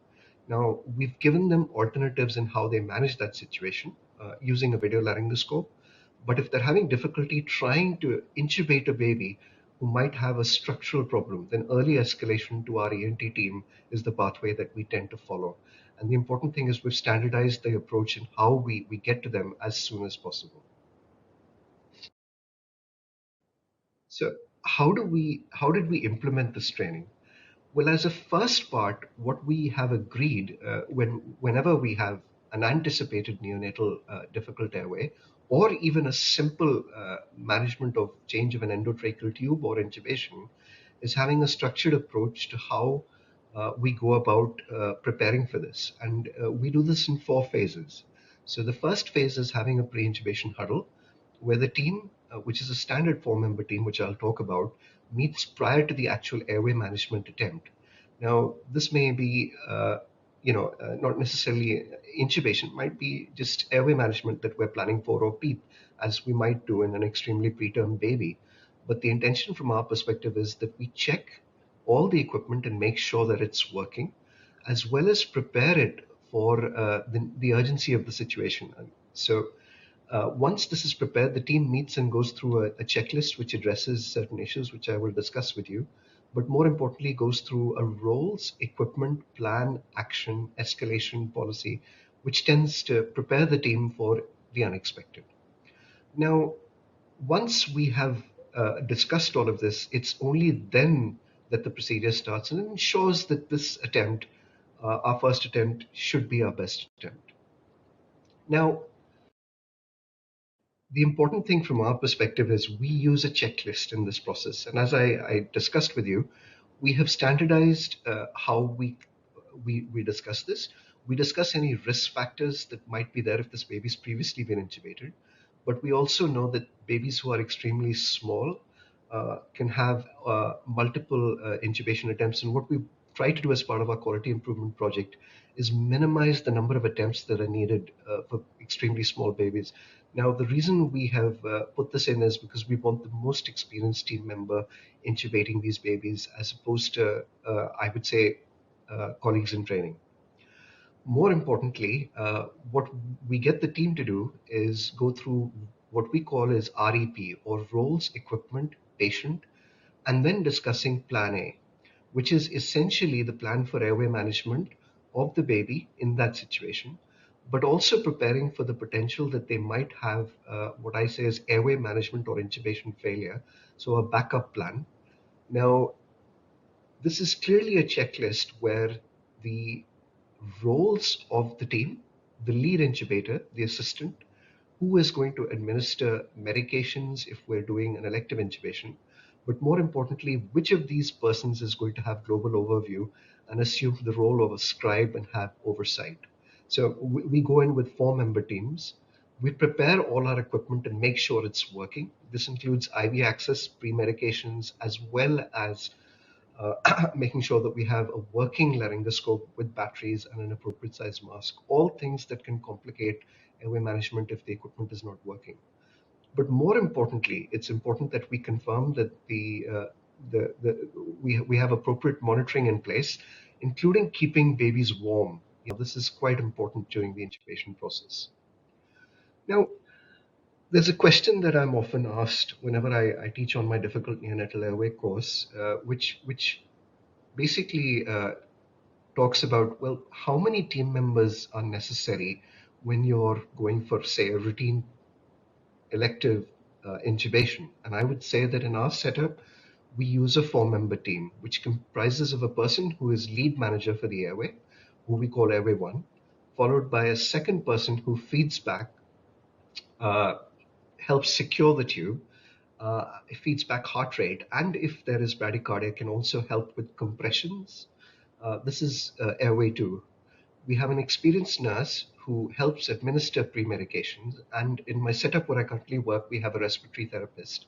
Now, we've given them alternatives in how they manage that situation using a video laryngoscope. But if they're having difficulty trying to intubate a baby who might have a structural problem, then early escalation to our ENT team is the pathway that we tend to follow. And the important thing is we've standardized the approach and how we get to them as soon as possible. So how did we implement this training? Well, as a first part, what we have agreed whenever we have an anticipated neonatal difficult airway, or even a simple management of change of an endotracheal tube or intubation, is having a structured approach to how we go about preparing for this. And we do this in 4 phases. So the first phase is having a pre-intubation huddle, where the team, which is a standard 4-member team, which I'll talk about, meets prior to the actual airway management attempt. Now, this may be, not necessarily intubation, might be just airway management that we're planning for, or PEEP, as we might do in an extremely preterm baby. But the intention from our perspective is that we check all the equipment and make sure that it's working, as well as prepare it for the urgency of the situation. So once this is prepared, the team meets and goes through a checklist which addresses certain issues, which I will discuss with you, but more importantly, goes through a roles, equipment, plan, action, escalation policy, which tends to prepare the team for the unexpected. Now, once we have discussed all of this, it's only then that the procedure starts, and it ensures that this attempt, our first attempt, should be our best attempt. Now, the important thing from our perspective is we use a checklist in this process. And as I discussed with you, we have standardized how we discuss this. We discuss any risk factors that might be there if this baby's previously been intubated. But we also know that babies who are extremely small can have multiple intubation attempts. And what we try to do as part of our quality improvement project is minimize the number of attempts that are needed for extremely small babies. Now, the reason we have put this in is because we want the most experienced team member intubating these babies, as opposed to, I would say, colleagues in training. More importantly, what we get the team to do is go through what we call as REP, or roles, equipment, patient, and then discussing plan A, which is essentially the plan for airway management of the baby in that situation, but also preparing for the potential that they might have what I say is airway management or intubation failure, so a backup plan. Now, this is clearly a checklist where the roles of the team, the lead intubator, the assistant, who is going to administer medications if we're doing an elective intubation, but more importantly, which of these persons is going to have global overview and assume the role of a scribe and have oversight. So we go in with 4-member teams. We prepare all our equipment and make sure it's working. This includes IV access, pre-medications, as well as making sure that we have a working laryngoscope with batteries and an appropriate size mask, all things that can complicate airway management if the equipment is not working. But more importantly, it's important that we confirm that we have appropriate monitoring in place, including keeping babies warm. This is quite important during the intubation process. Now, there's a question that I'm often asked whenever I teach on my Difficult Neonatal Airway course, which basically talks about, well, how many team members are necessary when you're going for, say, a routine elective intubation. And I would say that in our setup, we use a 4-member team, which comprises of a person who is lead manager for the airway, who we call Airway 1, followed by a second person who feeds back, helps secure the tube, it feeds back heart rate, and if there is bradycardia, can also help with compressions. This is Airway 2. We have an experienced nurse who helps administer pre-medications, and in my setup where I currently work, we have a respiratory therapist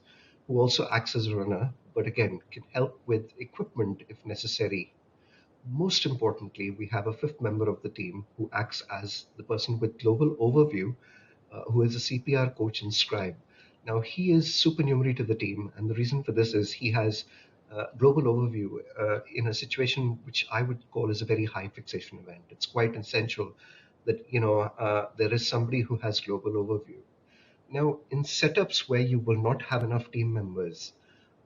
who also acts as a runner, but again, can help with equipment if necessary. Most importantly, we have a 5th member of the team who acts as the person with global overview, who is a CPR coach and scribe. Now, he is supernumerary to the team, and the reason for this is he has global overview in a situation which I would call as a very high fixation event. It's quite essential that there is somebody who has global overview. Now, in setups where you will not have enough team members,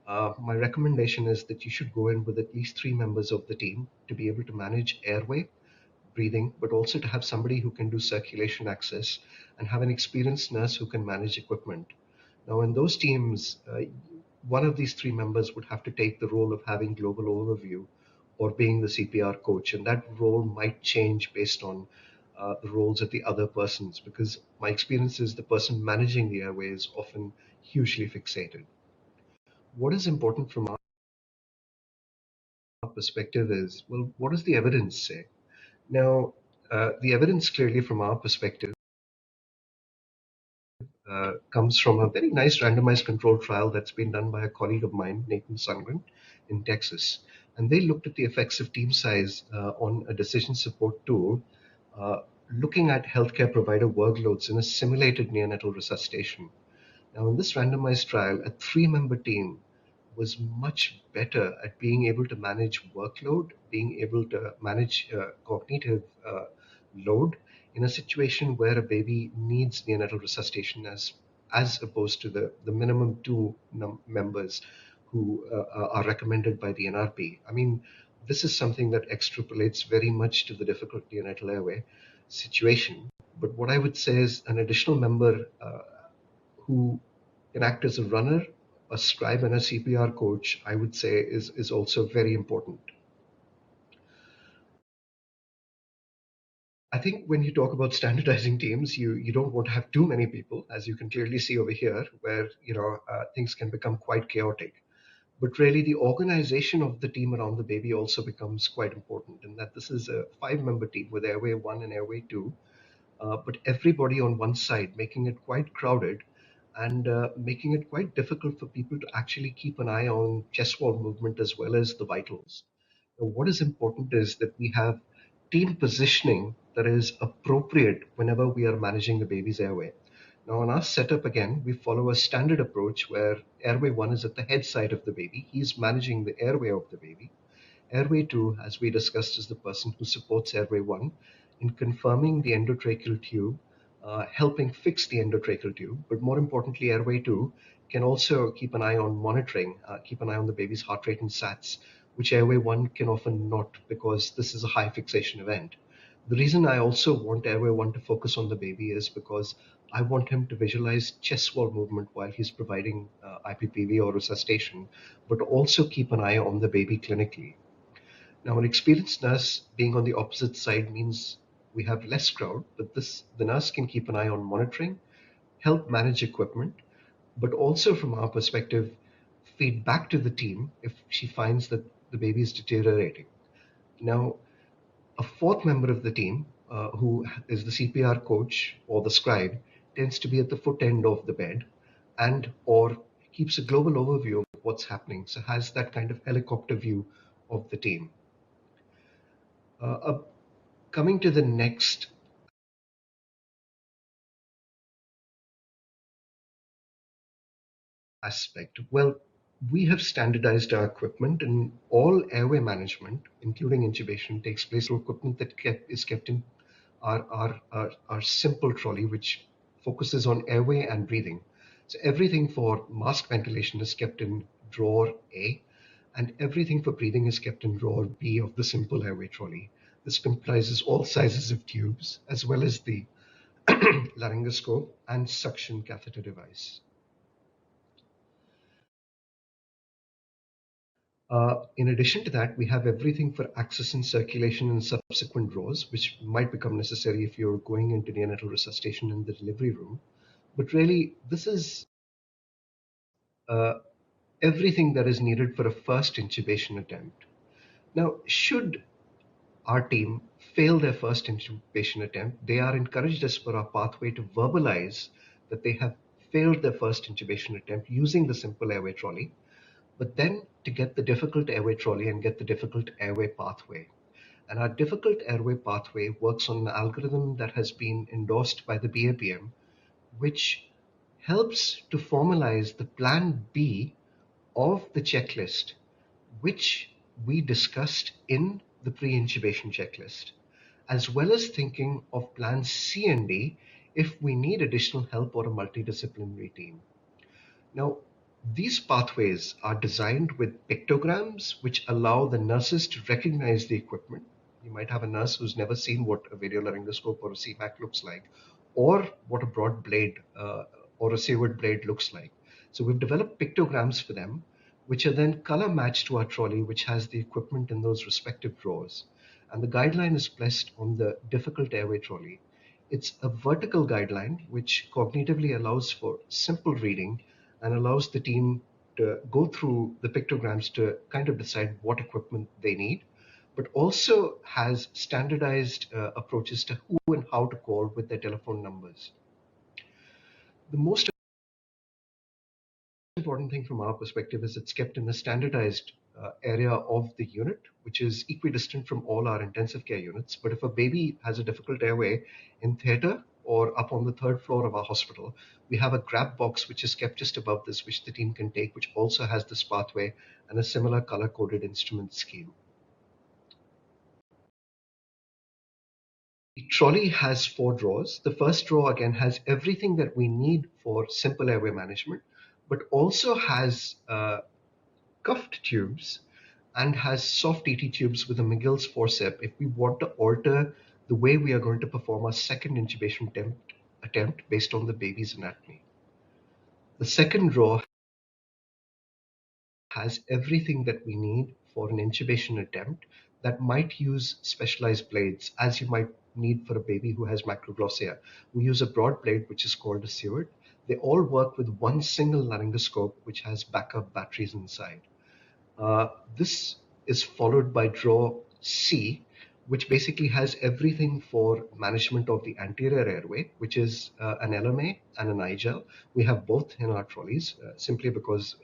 my recommendation is that you should go in with at least 3 members of the team to be able to manage airway, breathing, but also to have somebody who can do circulation access and have an experienced nurse who can manage equipment. Now, in those teams, one of these 3 members would have to take the role of having global overview or being the CPR coach, and that role might change based on the roles of the other persons, because my experience is the person managing the airway is often hugely fixated. What is important from our perspective is, well, what does the evidence say? Now, the evidence clearly from our perspective comes from a very nice randomized control trial that's been done by a colleague of mine, Nathan Sundgren, in Texas. And they looked at the effects of team size on a decision support tool, looking at healthcare provider workloads in a simulated neonatal resuscitation. Now, in this randomized trial, a 3-member team was much better at being able to manage workload, being able to manage cognitive load in a situation where a baby needs neonatal resuscitation as opposed to the minimum 2 members who are recommended by the NRP. I mean, this is something that extrapolates very much to the difficult neonatal airway situation. But what I would say is an additional member who can act as a runner, a scribe, and a CPR coach, I would say is also very important. I think when you talk about standardizing teams, you don't want to have too many people, as you can clearly see over here, where things can become quite chaotic. But really, the organization of the team around the baby also becomes quite important, in that this is a 5-member team with Airway 1 and Airway 2, but everybody on one side, making it quite crowded and making it quite difficult for people to actually keep an eye on chest wall movement as well as the vitals. Now, what is important is that we have team positioning that is appropriate whenever we are managing the baby's airway. Now, in our setup, again, we follow a standard approach where Airway 1 is at the head side of the baby. He's managing the airway of the baby. Airway 2, as we discussed, is the person who supports Airway 1 in confirming the endotracheal tube, helping fix the endotracheal tube. But more importantly, Airway 2 can also keep an eye on monitoring, keep an eye on the baby's heart rate and SATs, which Airway 1 can often not, because this is a high fixation event. The reason I also want Airway 1 to focus on the baby is because I want him to visualize chest wall movement while he's providing IPPV or resuscitation, but also keep an eye on the baby clinically. Now, an experienced nurse being on the opposite side means we have less crowd, but the nurse can keep an eye on monitoring, help manage equipment, but also from our perspective, feed back to the team if she finds that the baby is deteriorating. Now, a 4th member of the team, who is the CPR coach or the scribe, tends to be at the foot end of the bed and or keeps a global overview of what's happening, so has that kind of helicopter view of the team. Coming to the next aspect, well, we have standardized our equipment, and all airway management, including intubation, takes place through equipment that is kept in our simple trolley, which focuses on airway and breathing. So everything for mask ventilation is kept in drawer A, and everything for breathing is kept in drawer B of the simple airway trolley. This comprises all sizes of tubes, as well as the laryngoscope and suction catheter device. In addition to that, we have everything for access and circulation in subsequent draws, which might become necessary if you're going into neonatal resuscitation in the delivery room. But really, this is everything that is needed for a first intubation attempt. Now, should our team fail their first intubation attempt, they are encouraged as per our pathway to verbalize that they have failed their first intubation attempt using the simple airway trolley, but then to get the difficult airway trolley and get the difficult airway pathway. And our difficult airway pathway works on an algorithm that has been endorsed by the BAPM, which helps to formalize the plan B of the checklist, which we discussed in the pre-intubation checklist, as well as thinking of plans C and D if we need additional help or a multidisciplinary team. Now, these pathways are designed with pictograms which allow the nurses to recognize the equipment. You might have a nurse who's never seen what a radiolaryngoscope or a CMAC looks like, or what a broad blade or a severed blade looks like. So we've developed pictograms for them, which are then color matched to our trolley, which has the equipment in those respective drawers. And the guideline is placed on the difficult airway trolley. It's a vertical guideline, which cognitively allows for simple reading and allows the team to go through the pictograms to kind of decide what equipment they need, but also has standardized approaches to who and how to call with their telephone numbers. The most important thing from our perspective is it's kept in a standardized area of the unit, which is equidistant from all our intensive care units. But if a baby has a difficult airway in theater or up on the third floor of our hospital, we have a grab box which is kept just above this, which the team can take, which also has this pathway and a similar color-coded instrument scheme. The trolley has 4 drawers. The first drawer again has everything that we need for simple airway management, but also has cuffed tubes and has soft ET tubes with a McGill's forceps if we want to alter the way we are going to perform our second intubation attempt based on the baby's anatomy. The second drawer has everything that we need for an intubation attempt that might use specialized blades, as you might need for a baby who has macroglossia. We use a broad blade, which is called a Seward. They all work with one single laryngoscope, which has backup batteries inside. This is followed by drawer C, which basically has everything for management of the anterior airway, which is an LMA and an iGel. We have both in our trolleys, simply because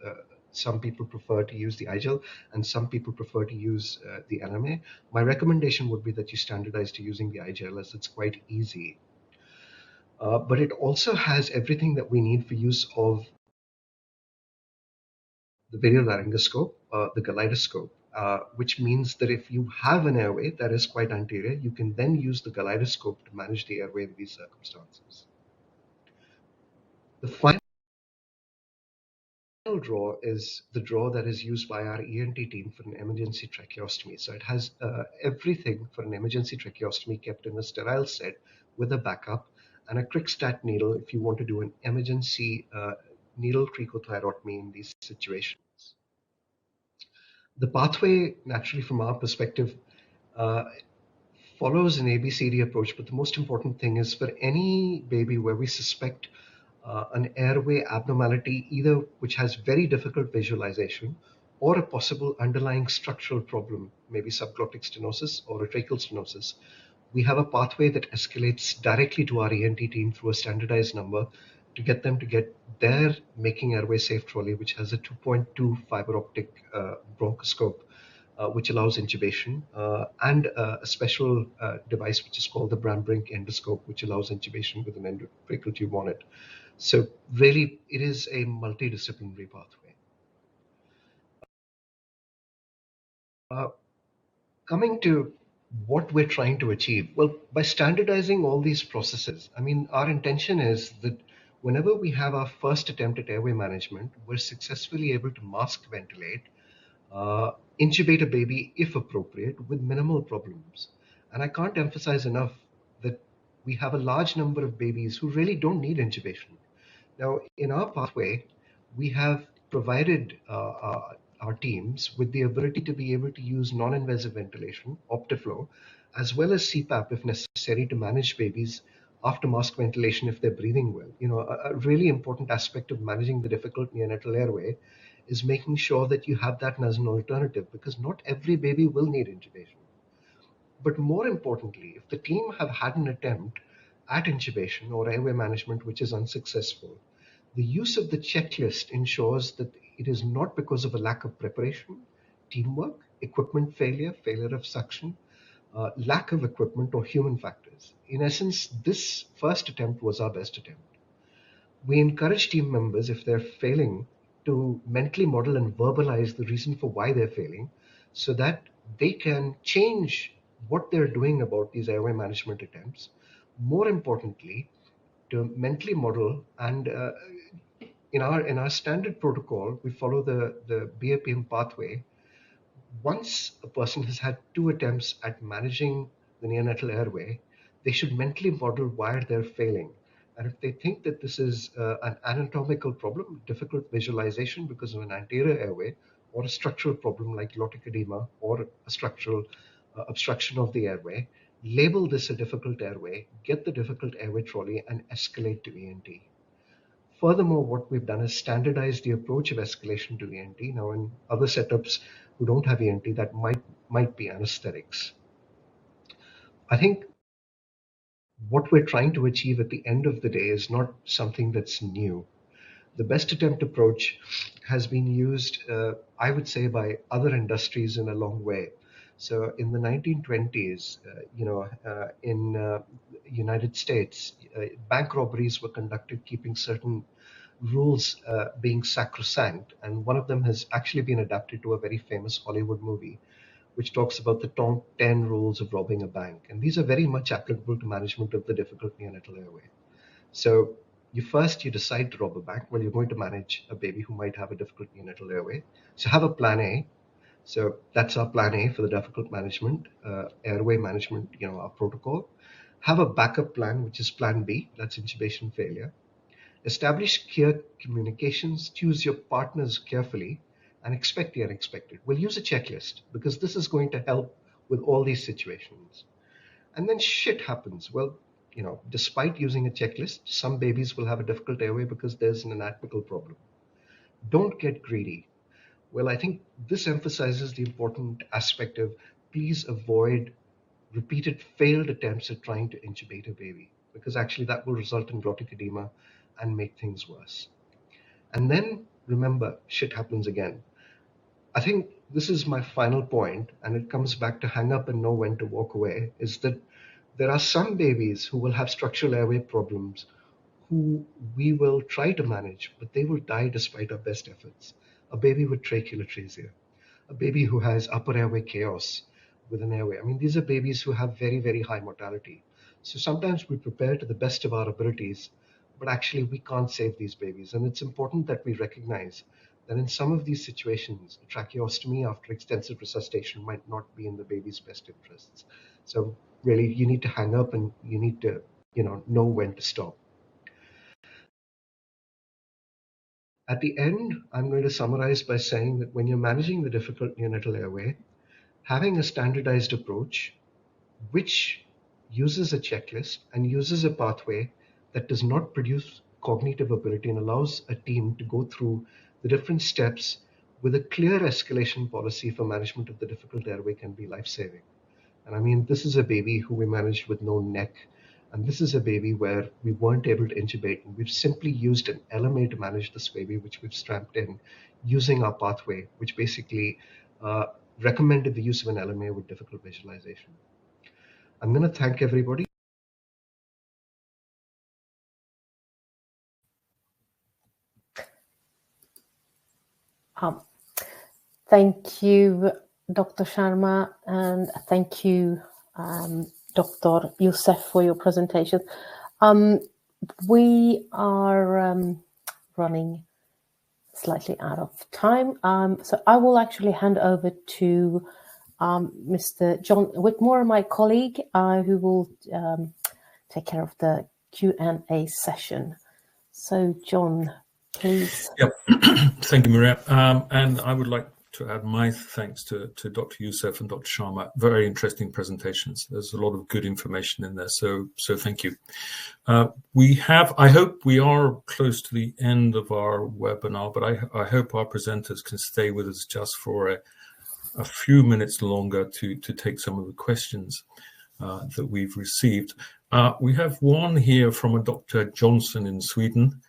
some people prefer to use the iGel and some people prefer to use the LMA. My recommendation would be that you standardize to using the iGel, as it's quite easy. But it also has everything that we need for use of the videolaryngoscope, the kaleidoscope, which means that if you have an airway that is quite anterior, you can then use the kaleidoscope to manage the airway in these circumstances. The final drawer is the drawer that is used by our ENT team for an emergency tracheostomy. So it has everything for an emergency tracheostomy kept in a sterile set with a backup and a Crickstat needle if you want to do an emergency needle cricothyrotomy in these situations. The pathway, naturally, from our perspective, follows an ABCD approach, but the most important thing is for any baby where we suspect an airway abnormality, either which has very difficult visualization or a possible underlying structural problem, maybe subglottic stenosis or a tracheal stenosis, we have a pathway that escalates directly to our ENT team through a standardized number to get them to get their Making Airway Safe trolley, which has a 2.2 fiber optic bronchoscope, which allows intubation, and a special device which is called the Brambrink endoscope, which allows intubation with an endotracheal tube on it. So really, it is a multidisciplinary pathway. Coming to what we're trying to achieve, well, by standardizing all these processes, I mean, our intention is that whenever we have our first attempt at airway management, we're successfully able to mask ventilate, intubate a baby if appropriate with minimal problems. And I can't emphasize enough that we have a large number of babies who really don't need intubation. Now, in our pathway, we have provided our teams with the ability to be able to use non-invasive ventilation, Optiflow, as well as CPAP if necessary to manage babies after mask ventilation if they're breathing well. A really important aspect of managing the difficult neonatal airway is making sure that you have that as an alternative, because not every baby will need intubation. But more importantly, if the team have had an attempt at intubation or airway management which is unsuccessful, the use of the checklist ensures that it is not because of a lack of preparation, teamwork, equipment failure, failure of suction, lack of equipment, or human factors. In essence, this first attempt was our best attempt. We encourage team members, if they're failing, to mentally model and verbalize the reason for why they're failing so that they can change what they're doing about these airway management attempts. More importantly, to mentally model and in our standard protocol, we follow the BAPM pathway. Once a person has had 2 attempts at managing the neonatal airway, they should mentally model why they're failing. And if they think that this is an anatomical problem, difficult visualization because of an anterior airway, or a structural problem like glottic edema or a structural obstruction of the airway, label this a difficult airway, get the difficult airway trolley, and escalate to ENT. Furthermore, what we've done is standardize the approach of escalation to ENT. Now, in other setups who don't have ENT, that might be anesthetics. I think what we're trying to achieve at the end of the day is not something that's new. The best attempt approach has been used, I would say, by other industries in a long way. So in the 1920s, in United States, bank robberies were conducted keeping certain rules being sacrosanct, and one of them has actually been adapted to a very famous Hollywood movie, which talks about the top 10 rules of robbing a bank. And these are very much applicable to management of the difficult neonatal airway. So you decide to rob a bank. Well, you're going to manage a baby who might have a difficult neonatal airway. So have a plan A. So that's our plan A for the difficult management, airway management, our protocol. Have a backup plan, which is plan B, that's intubation failure. Establish clear communications, choose your partners carefully, and expect the unexpected. We'll use a checklist because this is going to help with all these situations. And then shit happens. Well, despite using a checklist, some babies will have a difficult airway because there's an anatomical problem. Don't get greedy. Well, I think this emphasizes the important aspect of please avoid repeated failed attempts at trying to intubate a baby, because actually that will result in glottic edema and make things worse. And then remember, shit happens again. I think this is my final point, and it comes back to hang up and know when to walk away, is that there are some babies who will have structural airway problems who we will try to manage, but they will die despite our best efforts. A baby with tracheal atresia, a baby who has upper airway chaos with an airway. I mean, these are babies who have very, very high mortality. So sometimes we prepare to the best of our abilities, but actually we can't save these babies. And it's important that we recognize that in some of these situations, a tracheostomy after extensive resuscitation might not be in the baby's best interests. So really, you need to hang up and you need to, know when to stop. At the end, I'm going to summarize by saying that when you're managing the difficult neonatal airway, having a standardized approach which uses a checklist and uses a pathway that does not produce cognitive ability and allows a team to go through the different steps with a clear escalation policy for management of the difficult airway can be life-saving. And I mean, this is a baby who we managed with no neck. And this is a baby where we weren't able to intubate. And we've simply used an LMA to manage this baby, which we've strapped in using our pathway, which basically recommended the use of an LMA with difficult visualization. I'm going to thank everybody. Thank you, Dr. Sharma, and thank you, Dr. Yousef, for your presentation. We are running slightly out of time, so I will actually hand over to Mr. John Whitmore, my colleague, who will take care of the Q&A session. So, John, please. Yep. Thank you, Maria. And I would like to add my thanks to Dr. Yousef and Dr. Sharma. Very interesting presentations. There's a lot of good information in there, so thank you. I hope we are close to the end of our webinar, but I hope our presenters can stay with us just for a few minutes longer to take some of the questions that we've received. We have one here from a Dr. Johnson in Sweden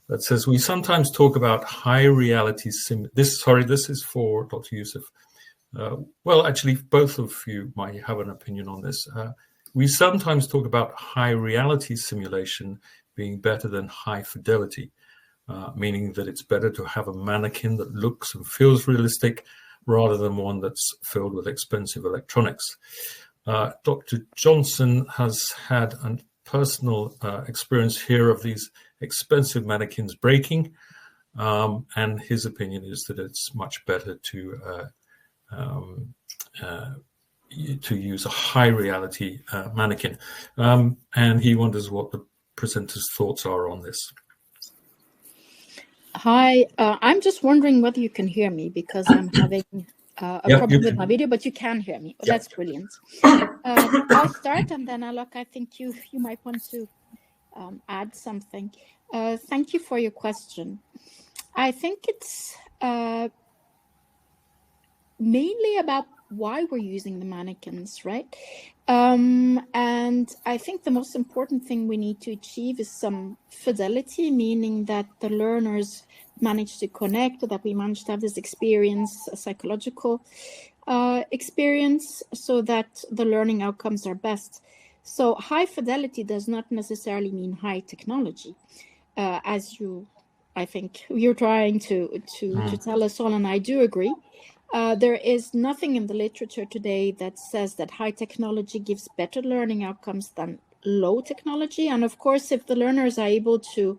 that says, we sometimes talk about high reality this is for Dr. Yousef. Well, actually, both of you might have an opinion on this. We sometimes talk about high reality simulation being better than high fidelity, meaning that it's better to have a mannequin that looks and feels realistic rather than one that's filled with expensive electronics. Dr. Johnson has had a personal experience here of these expensive mannequins breaking, and his opinion is that it's much better to use a high reality mannequin. And he wonders what the presenter's thoughts are on this. Hi, I'm just wondering whether you can hear me because I'm having a problem with my video, but you can hear me. Oh, that's brilliant. I'll start, and then Alok, I think you might want to add something. Thank you for your question. I think it's mainly about why we're using the mannequins, right? And I think the most important thing we need to achieve is some fidelity, meaning that the learners manage to connect, or that we manage to have this experience, a psychological experience, so that the learning outcomes are best. So high fidelity does not necessarily mean high technology, as I think you're trying to tell us all, and I do agree. There is nothing in the literature today that says that high technology gives better learning outcomes than low technology. And of course, if the learners are able to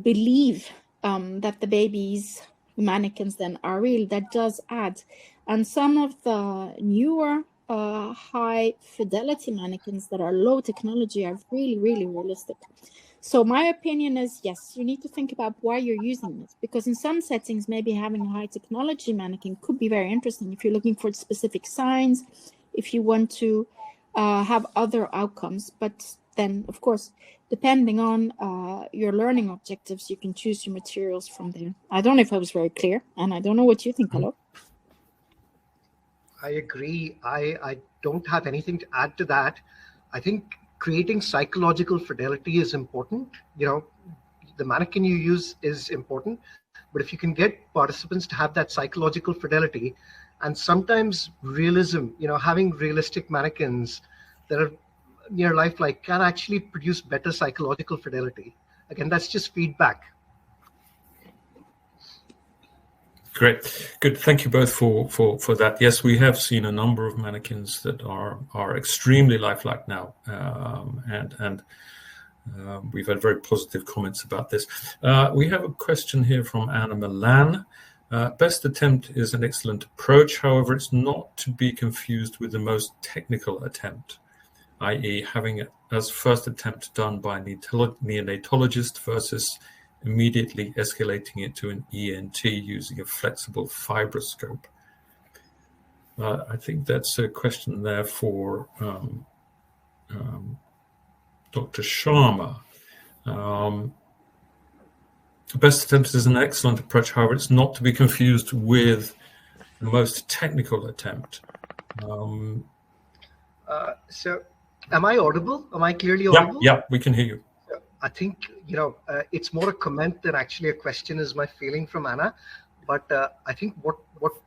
believe that the babies, mannequins then are real, that does add. And some of the newer high fidelity mannequins that are low technology are really, really realistic. So my opinion is, yes, you need to think about why you're using this, because in some settings, maybe having a high technology mannequin could be very interesting if you're looking for specific signs, if you want to have other outcomes. But then, of course, depending on your learning objectives, you can choose your materials from there. I don't know if I was very clear, and I don't know what you think, Alok. I agree. I don't have anything to add to that. I think creating psychological fidelity is important. The mannequin you use is important, but if you can get participants to have that psychological fidelity, and sometimes realism, having realistic mannequins that are near lifelike can actually produce better psychological fidelity. Again, that's just feedback. Great, good. Thank you both for that. Yes, we have seen a number of mannequins that are extremely lifelike now, and we've had very positive comments about this. We have a question here from Anna Milan. Best attempt is an excellent approach. However, it's not to be confused with the most technical attempt, i.e. having it as first attempt done by a neonatologist versus immediately escalating it to an ENT using a flexible fibroscope. I think that's a question there for Dr. Sharma. Best attempt is an excellent approach. However, it's not to be confused with the most technical attempt. So am I audible? Am I clearly audible? Yeah, we can hear you. I think, it's more a comment than actually a question is my feeling from Anna. But I think what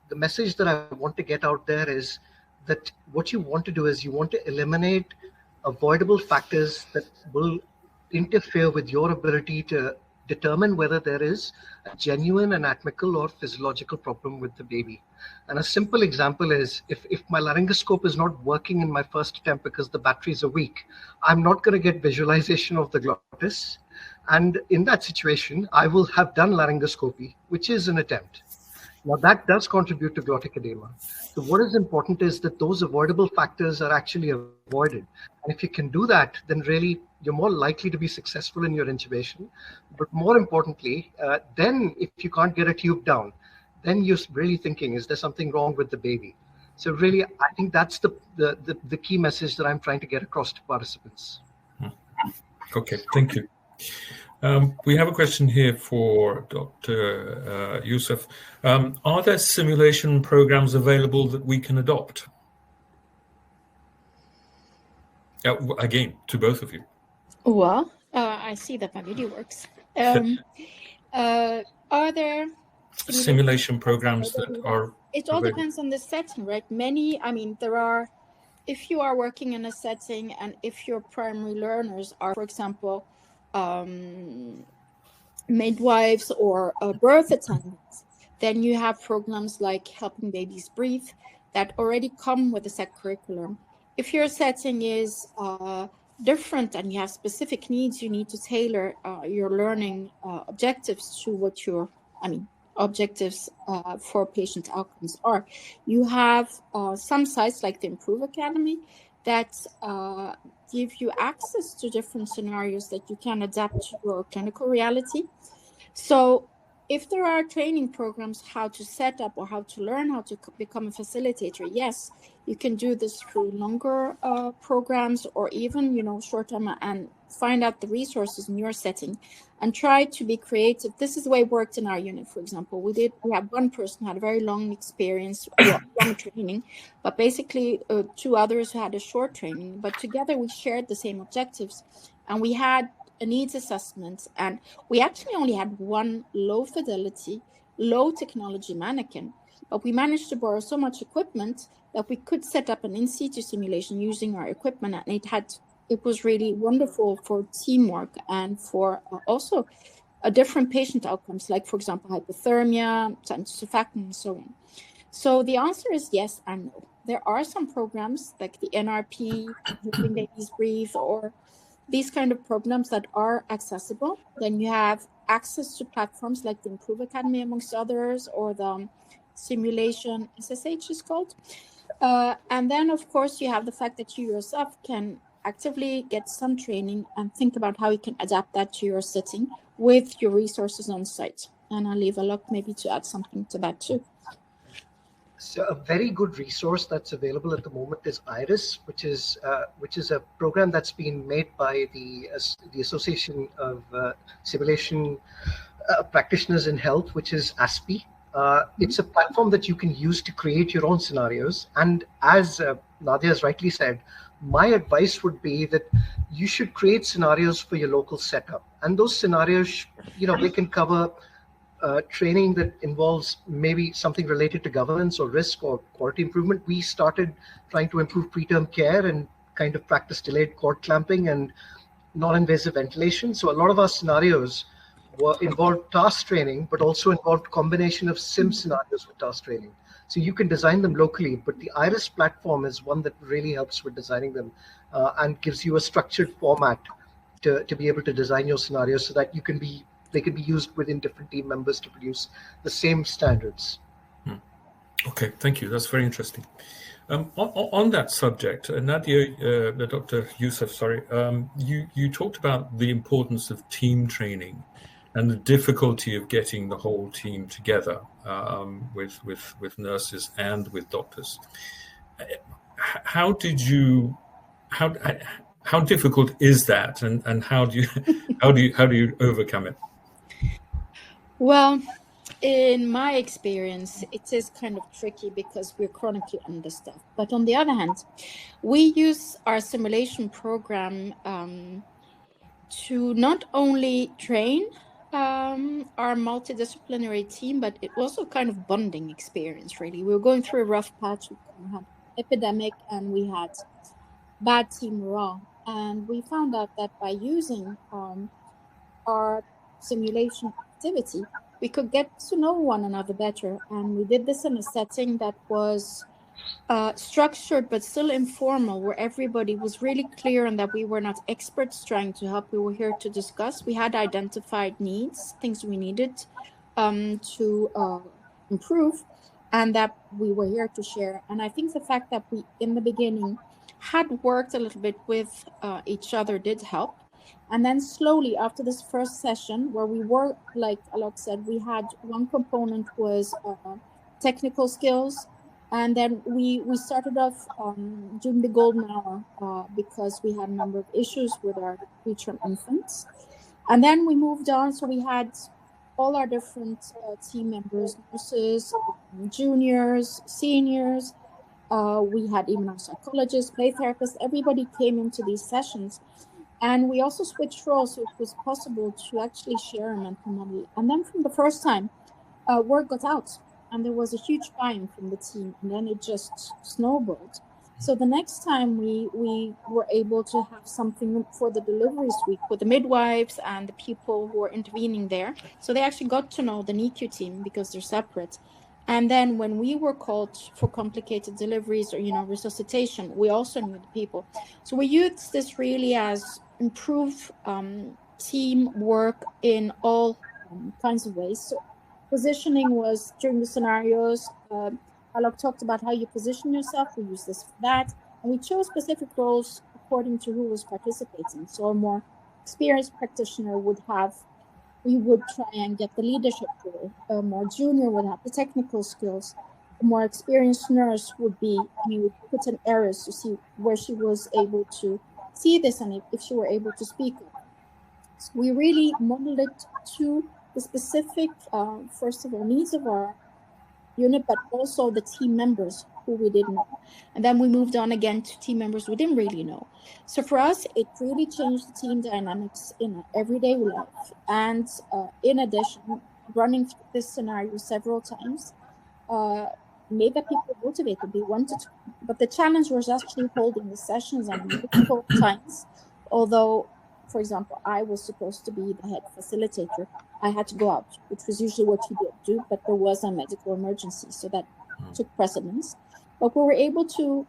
the message that I want to get out there is that what you want to do is you want to eliminate avoidable factors that will interfere with your ability to determine whether there is a genuine anatomical or physiological problem with the baby. And a simple example is if my laryngoscope is not working in my first attempt because the batteries are weak, I'm not going to get visualization of the glottis. And in that situation, I will have done laryngoscopy, which is an attempt. Now that does contribute to glottic edema. So what is important is that those avoidable factors are actually avoided. And if you can do that, then really you're more likely to be successful in your intubation. But more importantly, then if you can't get a tube down, then you're really thinking, is there something wrong with the baby? So really, I think that's the key message that I'm trying to get across to participants. Okay, thank you. We have a question here for Dr. Yousef. Are there simulation programs available that we can adopt? Again, to both of you. Well, I see that my video works. Are there simulation programs that are... It all depends on the setting, right? There are, if you are working in a setting and if your primary learners are, for example, midwives or birth attendants, then you have programs like Helping Babies Breathe that already come with a set curriculum. If your setting is different and you have specific needs, you need to tailor your learning objectives to what your, objectives for patient outcomes are. You have some sites like the Improve Academy that give you access to different scenarios that you can adapt to your clinical reality. So if there are training programs how to set up or how to learn how to become a facilitator, yes, you can do this through longer programs or even, short-term, and find out the resources in your setting and try to be creative. This is the way it worked in our unit, for example. We had one person who had a very long experience, long training, but basically 2 others who had a short training. But together we shared the same objectives and we had a needs assessment, and we actually only had one low fidelity, low technology mannequin, but we managed to borrow so much equipment that we could set up an in situ simulation using our equipment, and it was really wonderful for teamwork and for also different patient outcomes, like, for example, hypothermia, surfactant, and so on. So the answer is yes and no. There are some programs like the NRP, Helping Babies Breathe, or these kind of programs that are accessible. Then you have access to platforms like the Improve Academy, amongst others, or the Simulation SSH is called. And then, of course, you have the fact that you yourself can actively get some training and think about how you can adapt that to your setting with your resources on site. And I'll leave Alok maybe to add something to that too. So a very good resource that's available at the moment is IRIS, which is a program that's been made by the Association of Simulation Practitioners in Health, which is ASPI. It's a platform that you can use to create your own scenarios. And as Nadya has rightly said, my advice would be that you should create scenarios for your local setup. And those scenarios, they can cover training that involves maybe something related to governance or risk or quality improvement. We started trying to improve preterm care and kind of practice delayed cord clamping and non-invasive ventilation. So a lot of our scenarios involved task training, but also involved combination of sim scenarios with task training. So you can design them locally, but the IRIS platform is one that really helps with designing them and gives you a structured format to be able to design your scenarios so that they can be used within different team members to produce the same standards. Okay, thank you. That's very interesting. On that subject, Nadya, Dr. Yousef, sorry, you talked about the importance of team training and the difficulty of getting the whole team together with nurses and with doctors. How difficult is that, and how do you overcome it? Well, in my experience, it is kind of tricky because we're chronically understaffed. But on the other hand, we use our simulation program to not only train our multidisciplinary team, but it was also kind of bonding experience, really. We were going through a rough patch. We had epidemic and we had bad team morale. And we found out that by using our simulation activity, we could get to know one another better. And we did this in a setting that was structured but still informal, where everybody was really clear on that we were not experts trying to help. We were here to discuss. We had identified needs, things we needed to improve, and that we were here to share. And I think the fact that we, in the beginning, had worked a little bit with each other did help. And then slowly after this first session, where we were, like Alok said, we had one component was technical skills. And then we started off during the golden hour because we had a number of issues with our preterm infants. And then we moved on. So we had all our different team members, nurses, juniors, seniors. We had even our psychologists, play therapists. Everybody came into these sessions. And we also switched roles so it was possible to actually share a mental model. And then from the first time, word got out. And there was a huge buy-in from the team, and then it just snowballed. So the next time we were able to have something for the delivery suite with the midwives and the people who were intervening there. So they actually got to know the NICU team because they're separate. And then when we were called for complicated deliveries or, resuscitation, we also knew the people. So we used this really as improve teamwork in all kinds of ways. So positioning was during the scenarios. Alok talked about how you position yourself. We use this for that. And we chose specific roles according to who was participating. So a more experienced practitioner we would try and get the leadership role. A more junior would have the technical skills. A more experienced nurse would be, we put in areas to see where she was able to see this and if she were able to speak. So we really modeled it to the specific, first of all, needs of our unit, but also the team members who we didn't know. And then we moved on again to team members we didn't really know. So for us, it really changed the team dynamics in everyday life. And in addition, running through this scenario several times made the people motivated. They wanted to, but the challenge was actually holding the sessions and multiple times. Although, for example, I was supposed to be the head facilitator. I had to go out, which was usually what you do, but there was a medical emergency, so that took precedence. But we were able to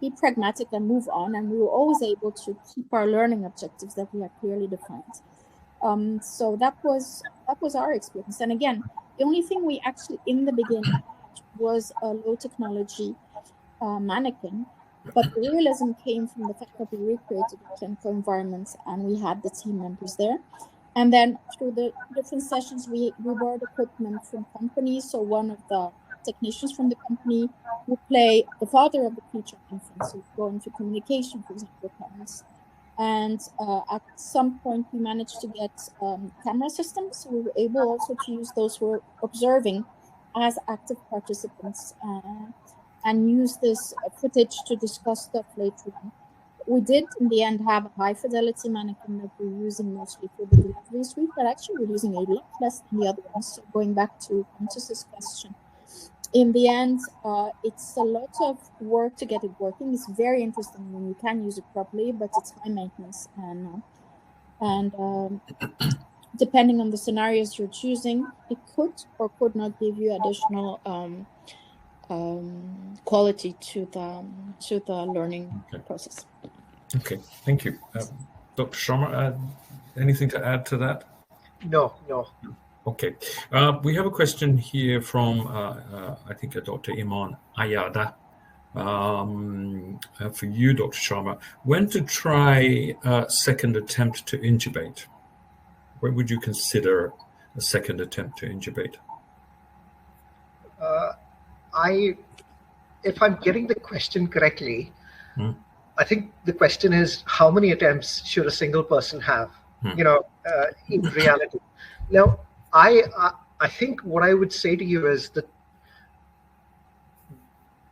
be pragmatic and move on, and we were always able to keep our learning objectives that we had clearly defined. So that was our experience. And again, the only thing we actually in the beginning had was a low technology mannequin. But the realism came from the fact that we recreated the clinical environments and we had the team members there. And then through the different sessions, we borrowed equipment from companies. So one of the technicians from the company would play the father of the preterm infant, so go into communication, for example, with parents. And at some point, we managed to get camera systems. So we were able also to use those who were observing as active participants and use this footage to discuss stuff later on. We did, in the end, have a high-fidelity mannequin that we're using mostly for the delivery suite, but actually we're using a lot less than the other ones. So going back to Pontus's question, in the end, it's a lot of work to get it working. It's very interesting when you can use it properly, but it's high maintenance. And depending on the scenarios you're choosing, it could or could not give you additional quality to the learning process. Okay, thank you. Dr. Sharma, anything to add to that? No. Okay, we have a question here from, I think, Dr. Iman Ayada. For you, Dr. Sharma, when to try a second attempt to intubate? When would you consider a second attempt to intubate? If I'm getting the question correctly, I think the question is how many attempts should a single person have, in reality. Now, I think what I would say to you is that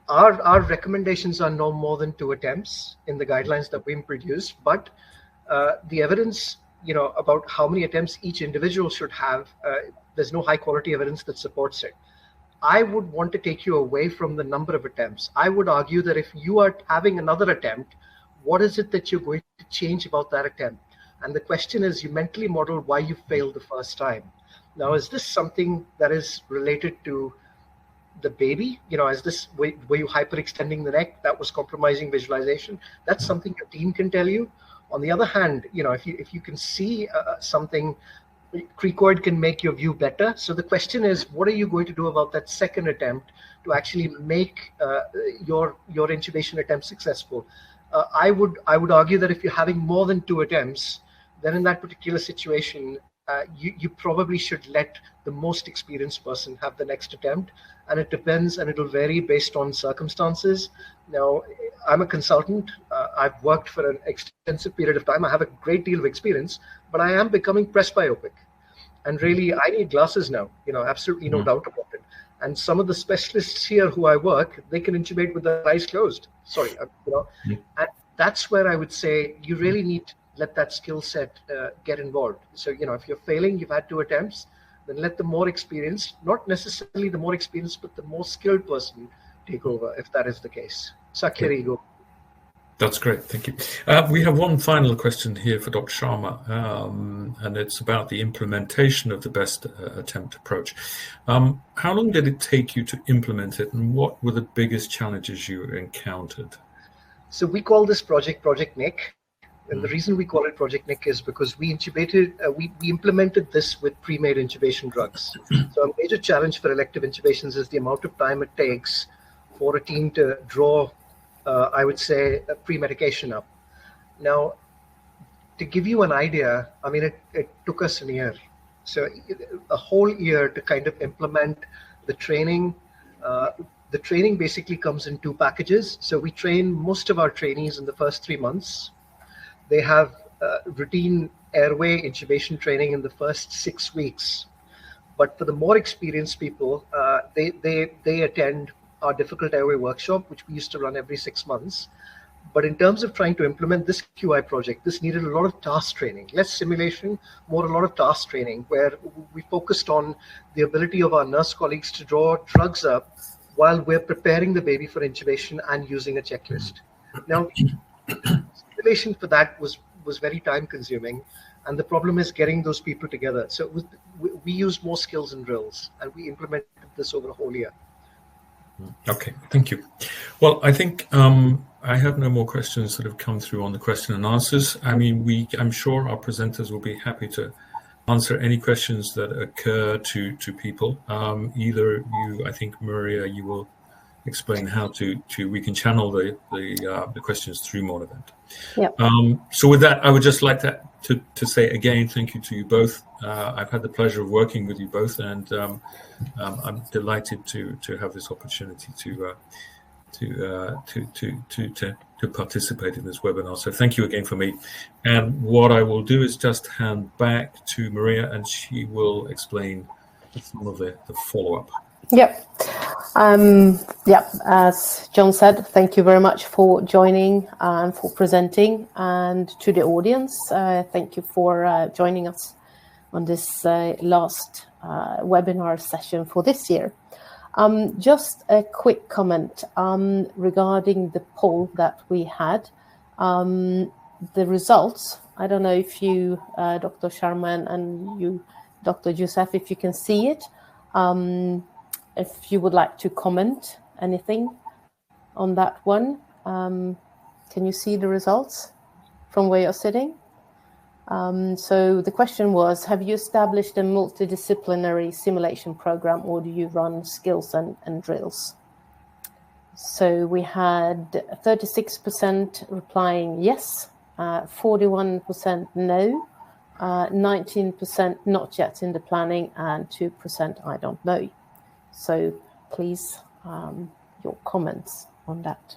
our recommendations are no more than 2 attempts in the guidelines that we produce, but the evidence, about how many attempts each individual should have, there's no high quality evidence that supports it. I would want to take you away from the number of attempts. I would argue that if you are having another attempt, what is it that you're going to change about that attempt? And the question is, you mentally model why you failed the first time. Now, is this something that is related to the baby? Is this, were you hyperextending the neck? That was compromising visualization. That's something your team can tell you. On the other hand, if you can see something, cricoid can make your view better. So the question is, what are you going to do about that second attempt to actually make your intubation attempt successful? I would argue that if you're having more than 2 attempts, then in that particular situation, you probably should let the most experienced person have the next attempt. And it depends, and it'll vary based on circumstances. Now, I'm a consultant. I've worked for an extensive period of time. I have a great deal of experience, but I am becoming presbyopic. And really, I need glasses now, absolutely no doubt about it. And some of the specialists here who I work, they can intubate with their eyes closed. Sorry, and that's where I would say you really need to let that skill set get involved. So, if you're failing, you've had 2 attempts, then let the more experienced, not necessarily the more experienced, but the more skilled person take over, if that is the case. Sakya ego. That's great, thank you. We have one final question here for Dr. Sharma, and it's about the implementation of the best attempt approach. How long did it take you to implement it, and what were the biggest challenges you encountered? So we call this project Project Nick. And the reason we call it Project Nick is because we implemented this with pre-made intubation drugs. So a major challenge for elective intubations is the amount of time it takes for a team to draw, I would say, a pre-medication up. Now, to give you an idea, I mean, it took us a year. So a whole year to kind of implement the training. The training basically comes in 2 packages. So we train most of our trainees in the first 3 months. They have routine airway intubation training in the first 6 weeks. But for the more experienced people, they attend our difficult airway workshop, which we used to run every 6 months. But in terms of trying to implement this QI project, this needed a lot of task training, less simulation, more a lot of task training, where we focused on the ability of our nurse colleagues to draw drugs up while we're preparing the baby for intubation and using a checklist. Now, simulation for that was very time consuming, and the problem is getting those people together. So we used more skills and drills, and we implemented this over a whole year. Okay, thank you. Well, I think I have no more questions that have come through on the question and answers. I mean, I'm sure our presenters will be happy to answer any questions that occur to people. Either you, I think, Maria, you will explain how we can channel the questions through Monivent. Yep. So with that, I would just like to say again, thank you to you both. I've had the pleasure of working with you both, and I'm delighted to have this opportunity to participate in this webinar. So thank you again for me. And what I will do is just hand back to Maria, and she will explain some of the follow-up. Yep. As John said, thank you very much for joining and for presenting, and to the audience, thank you for joining us on this last webinar session for this year. Just a quick comment regarding the poll that we had. The results, I don't know if you, Dr. Sharma, and you, Dr. Yousef, if you can see it. If you would like to comment anything on that one, can you see the results from where you're sitting? So the question was, have you established a multidisciplinary simulation program, or do you run skills and drills? So we had 36% replying yes, 41% no, 19% not yet in the planning, and 2% I don't know. So please, your comments on that.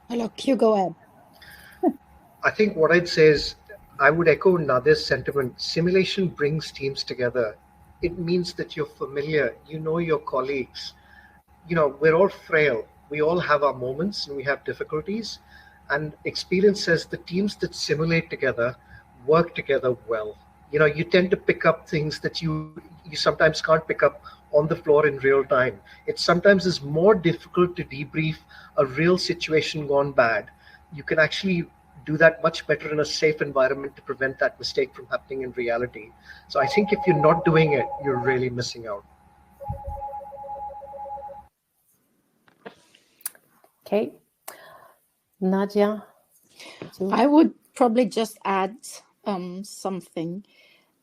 Alok, you go ahead. I think what I'd say is, I would echo Nadya's sentiment. Simulation brings teams together. It means that you're familiar, you know your colleagues. We're all frail. We all have our moments and we have difficulties. And experience says the teams that simulate together work together well. You tend to pick up things that you sometimes can't pick up on the floor in real time. It sometimes is more difficult to debrief a real situation gone bad. You can actually do that much better in a safe environment to prevent that mistake from happening in reality. So I think if you're not doing it, you're really missing out. Okay. Nadya? I would probably just add something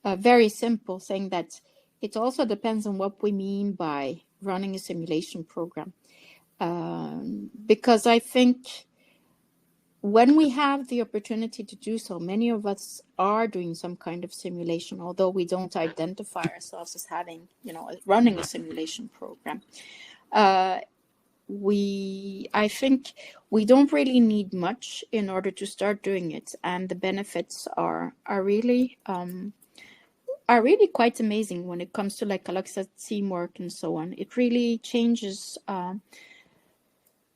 very simple, saying that it also depends on what we mean by running a simulation program. because I think when we have the opportunity to do so, many of us are doing some kind of simulation, although we don't identify ourselves as having, running a simulation program. I think we don't really need much in order to start doing it, and the benefits are really quite amazing when it comes to, like Alok said, teamwork and so on. It really changes.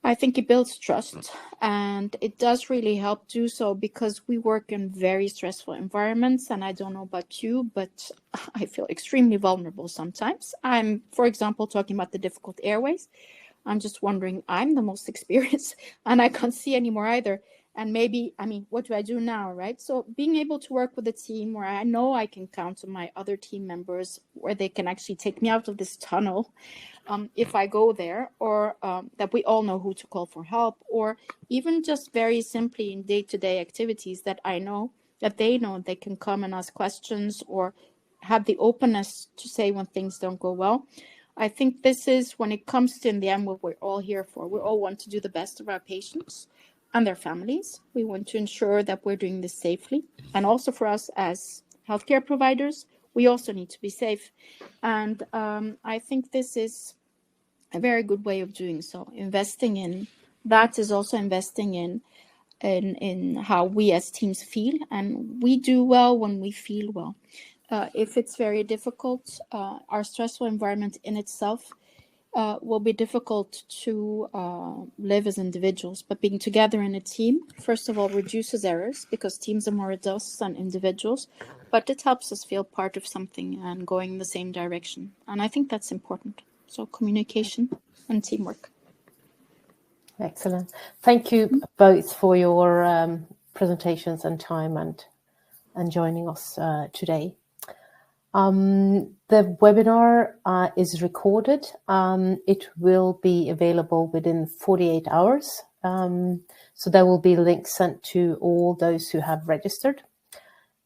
I think it builds trust, and it does really help do so because we work in very stressful environments. And I don't know about you, but I feel extremely vulnerable sometimes. I'm, for example, talking about the difficult airways. I'm just wondering, I'm the most experienced and I can't see anymore either. And maybe, what do I do now, right? So being able to work with a team where I know I can count on my other team members, where they can actually take me out of this tunnel if I go there, or that we all know who to call for help, or even just very simply in day-to-day activities that I know that they know they can come and ask questions or have the openness to say when things don't go well. I think this is, when it comes to, in the end, what we're all here for. We all want to do the best of our patients and their families. We want to ensure that we're doing this safely. And also for us as healthcare providers, we also need to be safe. And I think this is a very good way of doing so. Investing in that is also investing in how we as teams feel. And we do well when we feel well. If it's very difficult, our stressful environment in itself will be difficult to live as individuals. But being together in a team, first of all, reduces errors because teams are more adults than individuals. But it helps us feel part of something and going in the same direction. And I think that's important. So communication and teamwork. Excellent. Thank you both for your presentations and time and joining us today. The webinar is recorded. It will be available within 48 hours. So there will be links sent to all those who have registered.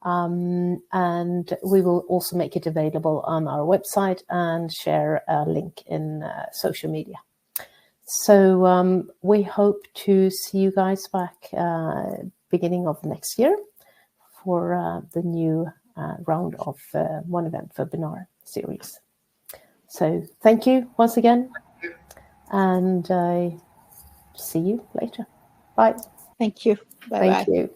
And we will also make it available on our website and share a link in social media. So we hope to see you guys back beginning of next year for the new round of Monivent webinar series. So thank you once again, and see you later. Bye. Thank you. Bye-bye. Thank you.